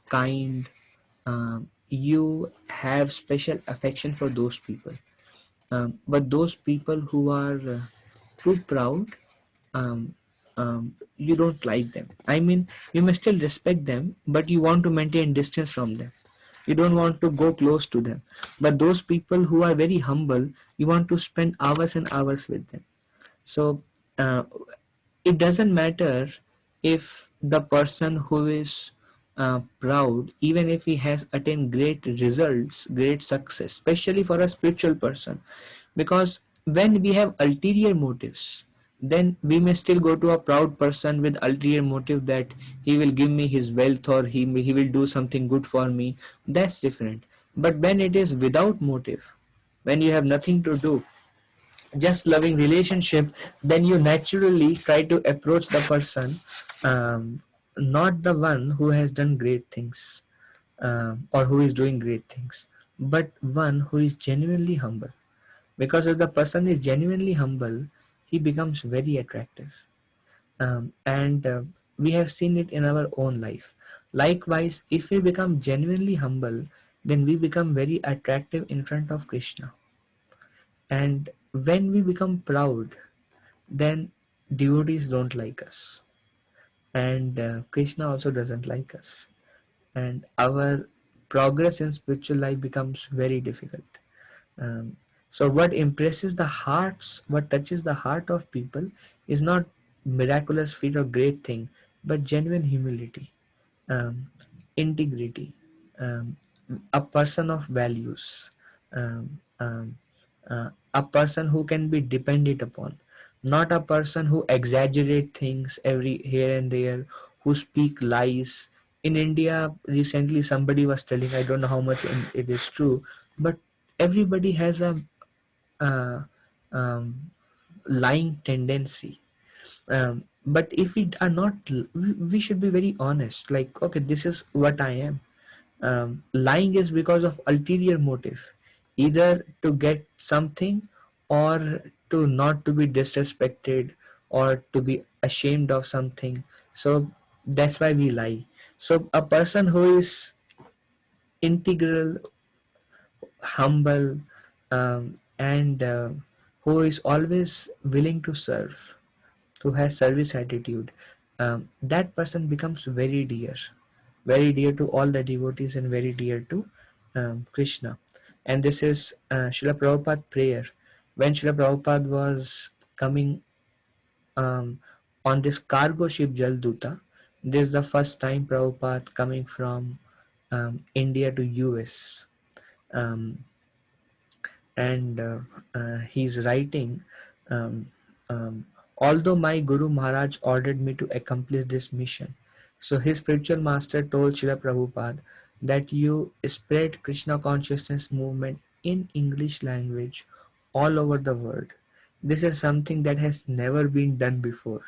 kind, you have special affection for those people. But those people who are too proud, you don't like them. I mean, you may still respect them, but you want to maintain distance from them. You don't want to go close to them. But those people who are very humble, you want to spend hours and hours with them. So uh, it doesn't matter if the person who is proud, even if he has attained great results, great success, especially for a spiritual person, because when we have ulterior motives, then we may still go to a proud person with ulterior motive that he will give me his wealth, or he will do something good for me. That's different. But when it is without motive, when you have nothing to do, just loving relationship, then you naturally try to approach the person, um, not the one who has done great things, or who is doing great things, but one who is genuinely humble. Because if the person is genuinely humble, he becomes very attractive. And we have seen it in our own life. Likewise, if we become genuinely humble, then we become very attractive in front of Krishna. And when we become proud, then devotees don't like us, and Krishna also doesn't like us, and our progress in spiritual life becomes very difficult. um, so what impresses the hearts, what touches the heart of people, is not miraculous feat or great thing, but genuine humility, um, integrity, um, a person of values, a person who can be depended upon, not a person who exaggerate things every here and there, who speak lies. In India, recently somebody was telling, I don't know how much it is true, but everybody has a uh, um, lying tendency. But if we are not, we should be very honest, like, okay, this is what I am. Lying is because of ulterior motive, either to get something, or to not to be disrespected, or to be ashamed of something. So that's why we lie. So a person who is integral, humble, and who is always willing to serve, who has service attitude, that person becomes very dear to all the devotees and very dear to Krishna. And this is Srila Prabhupada prayer. When Srila Prabhupada was coming um, on this cargo ship Jalduta, this is the first time Prabhupada coming from India to US. Um, and he's writing, um, um, although my Guru Maharaj ordered me to accomplish this mission. So his spiritual master told Srila Prabhupada that you spread Krishna consciousness movement in English language all over the world. This is something that has never been done before.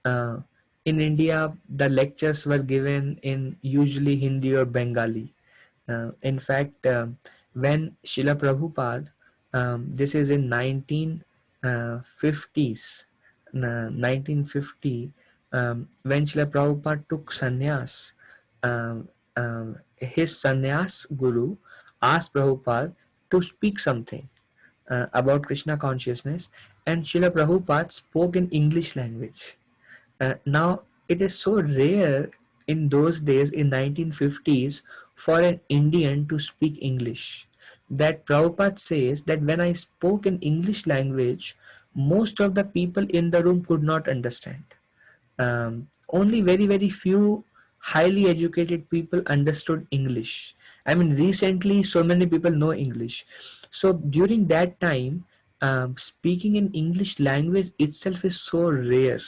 Uh, in India, the lectures were given in usually Hindi or Bengali. In fact, when Srila Prabhupada, this is in 1950s, 1950, when Srila Prabhupada took sannyas, his sannyas guru asked Prabhupada to speak something about Krishna consciousness, and Srila Prabhupada spoke in English language. Now, it is so rare in those days in 1950s for an Indian to speak English that Prabhupada says that when I spoke in English language, most of the people in the room could not understand. Only very few highly educated people understood English. I mean, recently so many people know English. So during that time, speaking in English language itself is so rare.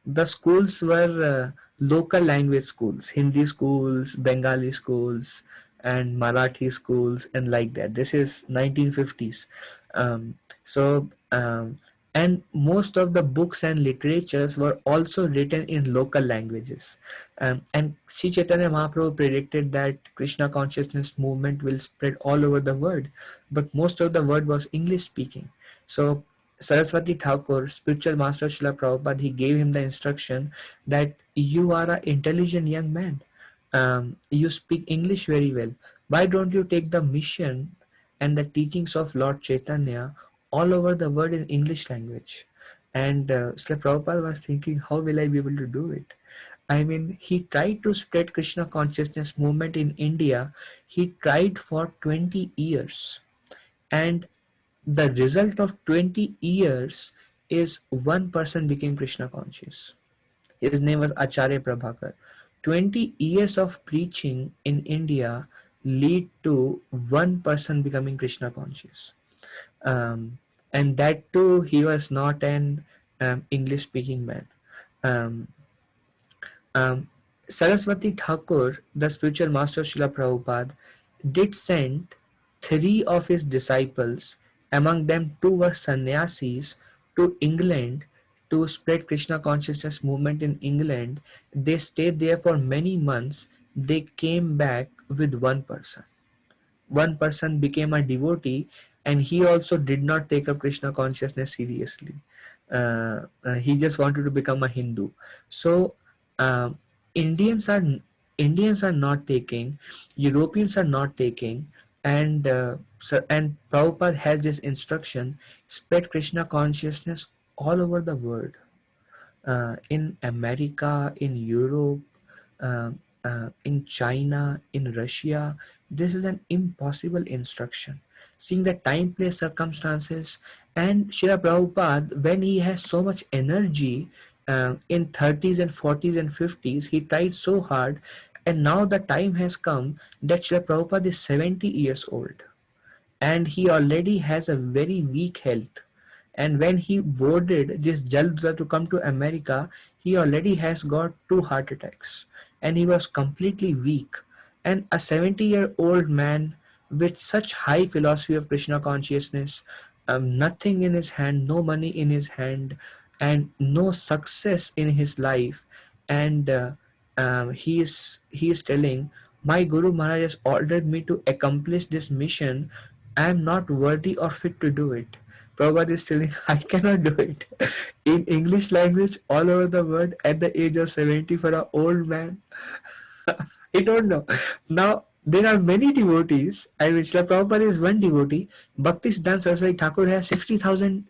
The schools were local language schools, Hindi schools, Bengali schools, and Marathi schools, and like that. This is 1950s. So and most of the books and literatures were also written in local languages. And Sri Chaitanya Mahaprabhu predicted that Krishna consciousness movement will spread all over the world, but most of the world was English speaking. So Saraswati Thakur, spiritual master of Srila Prabhupada, he gave him the instruction that you are an intelligent young man. You speak English very well. Why don't you take the mission and the teachings of Lord Chaitanya all over the world in English language? And Srila Prabhupada was thinking, how will I be able to do it? I mean, he tried to spread Krishna consciousness movement in India. He tried for 20 years. And the result of 20 years is one person became Krishna conscious. His name was Acharya Prabhakar. 20 years of preaching in India lead to one person becoming Krishna conscious. And that too, he was not an English speaking man. Um, um, Saraswati Thakur, the spiritual master of Srila Prabhupada, did send three of his disciples, among them two were sannyasis, to England to spread Krishna consciousness movement in England. They stayed there for many months. They came back with one person. One person became a devotee, and he also did not take up Krishna consciousness seriously. He just wanted to become a Hindu. So um, Indians are Indians are not taking, Europeans are not taking, and and Prabhupada has this instruction: spread Krishna consciousness all over the world, in America, in Europe, in China, in Russia. This is an impossible instruction. Seeing the time, place, circumstances, and Srila Prabhupada, when he has so much energy in 30s and 40s and 50s, he tried so hard, and now the time has come that Srila Prabhupada is 70 years old and he already has a very weak health. And when he boarded this Jaldra to come to America, he already has got 2 heart attacks and he was completely weak. And a 70-year-old man with such high philosophy of Krishna consciousness, nothing in his hand, no money in his hand, and no success in his life, and he is telling, my Guru Maharaj has ordered me to accomplish this mission. I am not worthy or fit to do it. Prabhupada is telling, I cannot do it. In English language all over the world at the age of 70 for an old man. I don't know. Now, there are many devotees. I mean, Srila Prabhupada is one devotee. Bhakti Siddhanta Saraswati Thakur has 60,000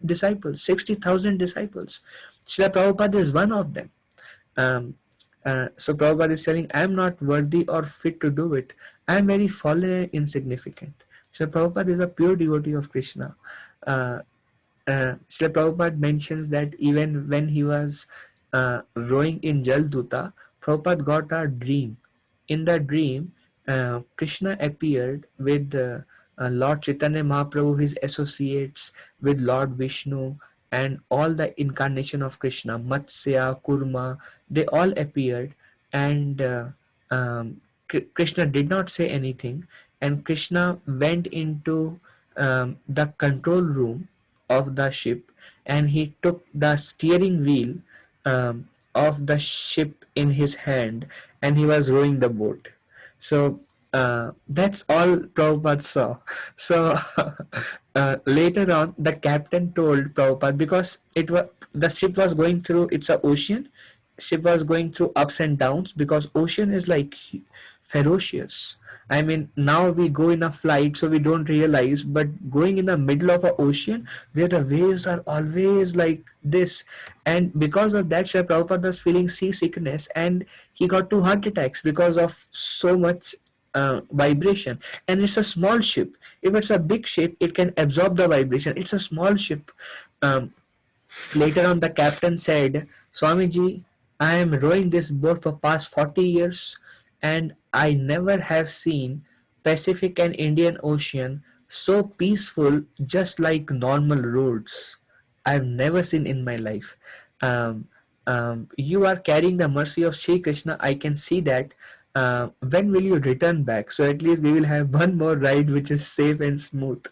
disciples. 60,000 disciples. Srila Prabhupada is one of them. Um, so Prabhupada is telling, I am not worthy or fit to do it. I am very fallen and insignificant. So Prabhupada is a pure devotee of Krishna. Uh, Srila Prabhupada mentions that even when he was rowing in Jalduta, Prabhupada got a dream. In the dream, Krishna appeared with Lord Chaitanya Mahaprabhu, his associates, with Lord Vishnu, and all the incarnation of Krishna, Matsya, Kurma, they all appeared, and Krishna did not say anything, and Krishna went into the control room of the ship, and he took the steering wheel of the ship in his hand, and he was rowing the boat. So that's all Prabhupada saw. So later on, the captain told Prabhupada, because the ship was going through, it's a ocean, ship was going through ups and downs, because ocean is like ferocious. I mean, now we go in a flight, so we don't realize, but going in the middle of an ocean where the waves are always like this, and because of that, Srila Prabhupada was feeling seasickness, and he got two heart attacks because of so much vibration. And it's a small ship. If it's a big ship, it can absorb the vibration. It's a small ship. Um, Later on, the captain said, Swamiji, I am rowing this boat for past 40 years, and I never have seen Pacific and Indian Ocean so peaceful, just like normal roads. I've never seen in my life. Um, you are carrying the mercy of Shri Krishna. I can see that. When will you return back? So at least we will have one more ride which is safe and smooth.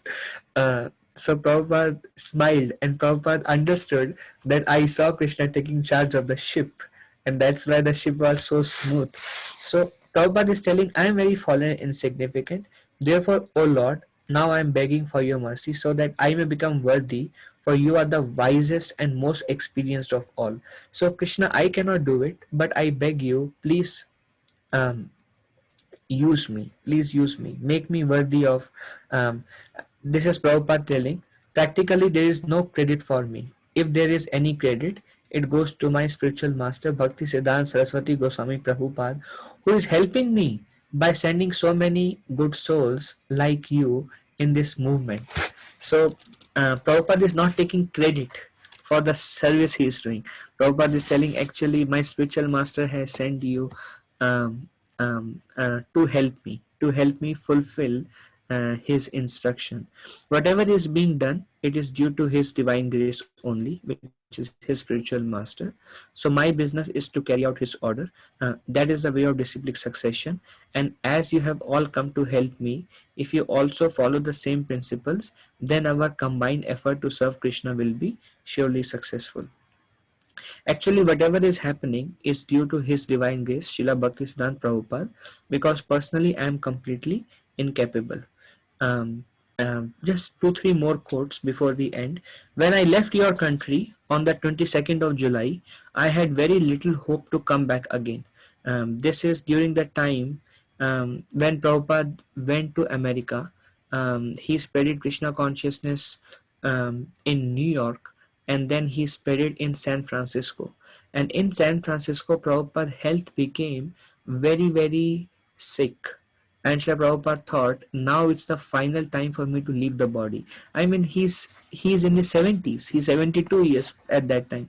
So Prabhupada smiled, and Prabhupada understood that I saw Krishna taking charge of the ship, and that's why the ship was so smooth. So Prabhupada is telling, I am very fallen and insignificant. Therefore, O Lord, now I am begging for your mercy so that I may become worthy, for you are the wisest and most experienced of all. So Krishna, I cannot do it, but I beg you, please um, use me, please use me, make me worthy of. um, this is Prabhupada telling, practically there is no credit for me. If there is any credit, it goes to my spiritual master Bhakti Siddhanta Saraswati Goswami Prabhupada, who is helping me by sending so many good souls like you in this movement. So Prabhupada is not taking credit for the service he is doing. Prabhupada is telling, actually my spiritual master has sent you um, to help me fulfill his instruction. Whatever is being done, it is due to his divine grace only, which is his spiritual master. So my business is to carry out his order. That is the way of disciplic succession. And as you have all come to help me, if you also follow the same principles, then our combined effort to serve Krishna will be surely successful. Actually, whatever is happening is due to His Divine Grace, Srila Bhaktisiddhanta Prabhupada, because personally I am completely incapable. Um, just two, three more quotes before we end. When I left your country on the 22nd of July, I had very little hope to come back again. This is during the time when Prabhupada went to America. He spread Krishna consciousness in New York, and then he spread it in San Francisco. And in San Francisco, Prabhupada's health became very, very sick. And Srila Prabhupada thought, now it's the final time for me to leave the body. I mean, he's in his 70s. He's 72 years at that time.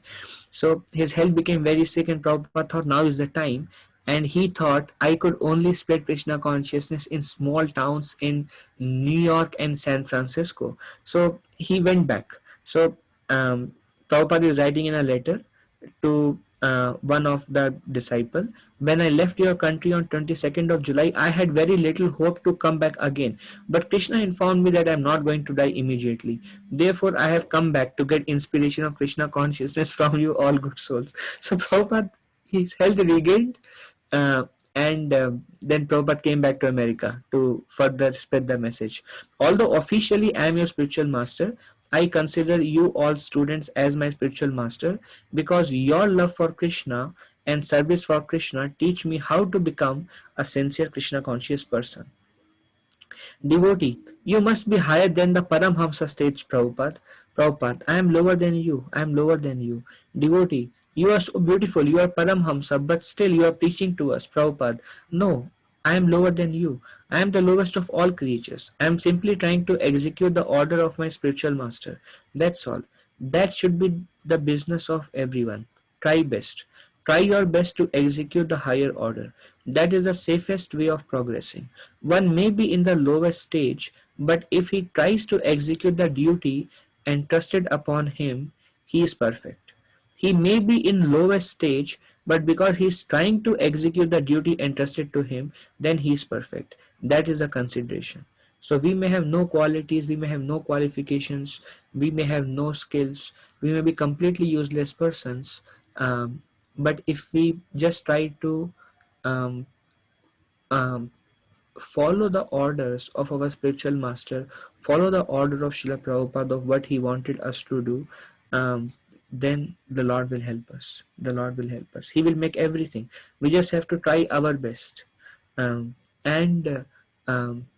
So his health became very sick, and Prabhupada thought, now is the time. And he thought, I could only spread Krishna consciousness in small towns in New York and San Francisco. So he went back. So Prabhupada is writing in a letter to one of the disciple, when I left your country on 22nd of July, I had very little hope to come back again. But Krishna informed me that I am not going to die immediately. Therefore, I have come back to get inspiration of Krishna consciousness from you all good souls. So Prabhupada, his health regained, and then Prabhupada came back to America to further spread the message. Although officially I am your spiritual master, I consider you all students as my spiritual master, because your love for Krishna and service for Krishna teach me how to become a sincere Krishna conscious person. Devotee, you must be higher than the Paramhamsa stage, Prabhupada. Prabhupada, I am lower than you. I am lower than you. Devotee, you are so beautiful. You are Paramhamsa, but still you are preaching to us. Prabhupada, no, I am lower than you. I am the lowest of all creatures. I am simply trying to execute the order of my spiritual master. That's all. That should be the business of everyone. Try best. Try your best to execute the higher order. That is the safest way of progressing. One may be in the lowest stage, but if he tries to execute the duty entrusted upon him, he is perfect. He may be in lowest stage, but because he is trying to execute the duty entrusted to him, then he is perfect. That is the consideration. So we may have no qualities, we may have no qualifications, we may have no skills, we may be completely useless persons, but if we just try to um, um, follow the orders of our spiritual master, follow the order of Srila Prabhupada of what he wanted us to do, then the Lord will help us. The Lord will help us. He will make everything. We just have to try our best. And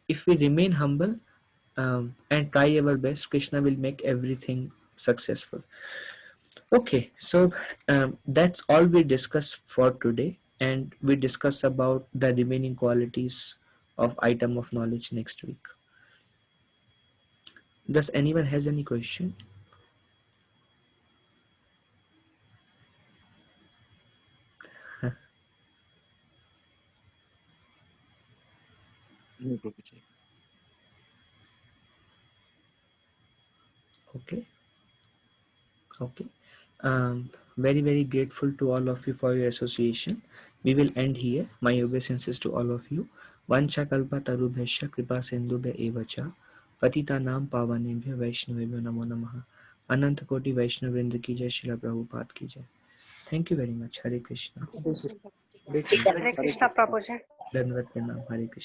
if we remain humble and try our best, Krishna will make everything successful. Okay, so that's all we discuss for today, and we discuss about the remaining qualities of item of knowledge next week. Does anyone has any question? No, Prabhuji. Okay, okay. Very grateful to all of you for your association. We will end here. My obeisances to all of you. Vancha kalpa tarubhesha kripa sindhubhe evacha patita nam pavanebhya vaishnavebhyo namo namaha. Ananta koti Vaishnav Vrinda ki jai, Srila Prabhupada ki jai. Thank you very much. Hare Krishna. Hare Krishna. Hare Krishna Prabhuji. Dandavat Pranam. Hare Krishna.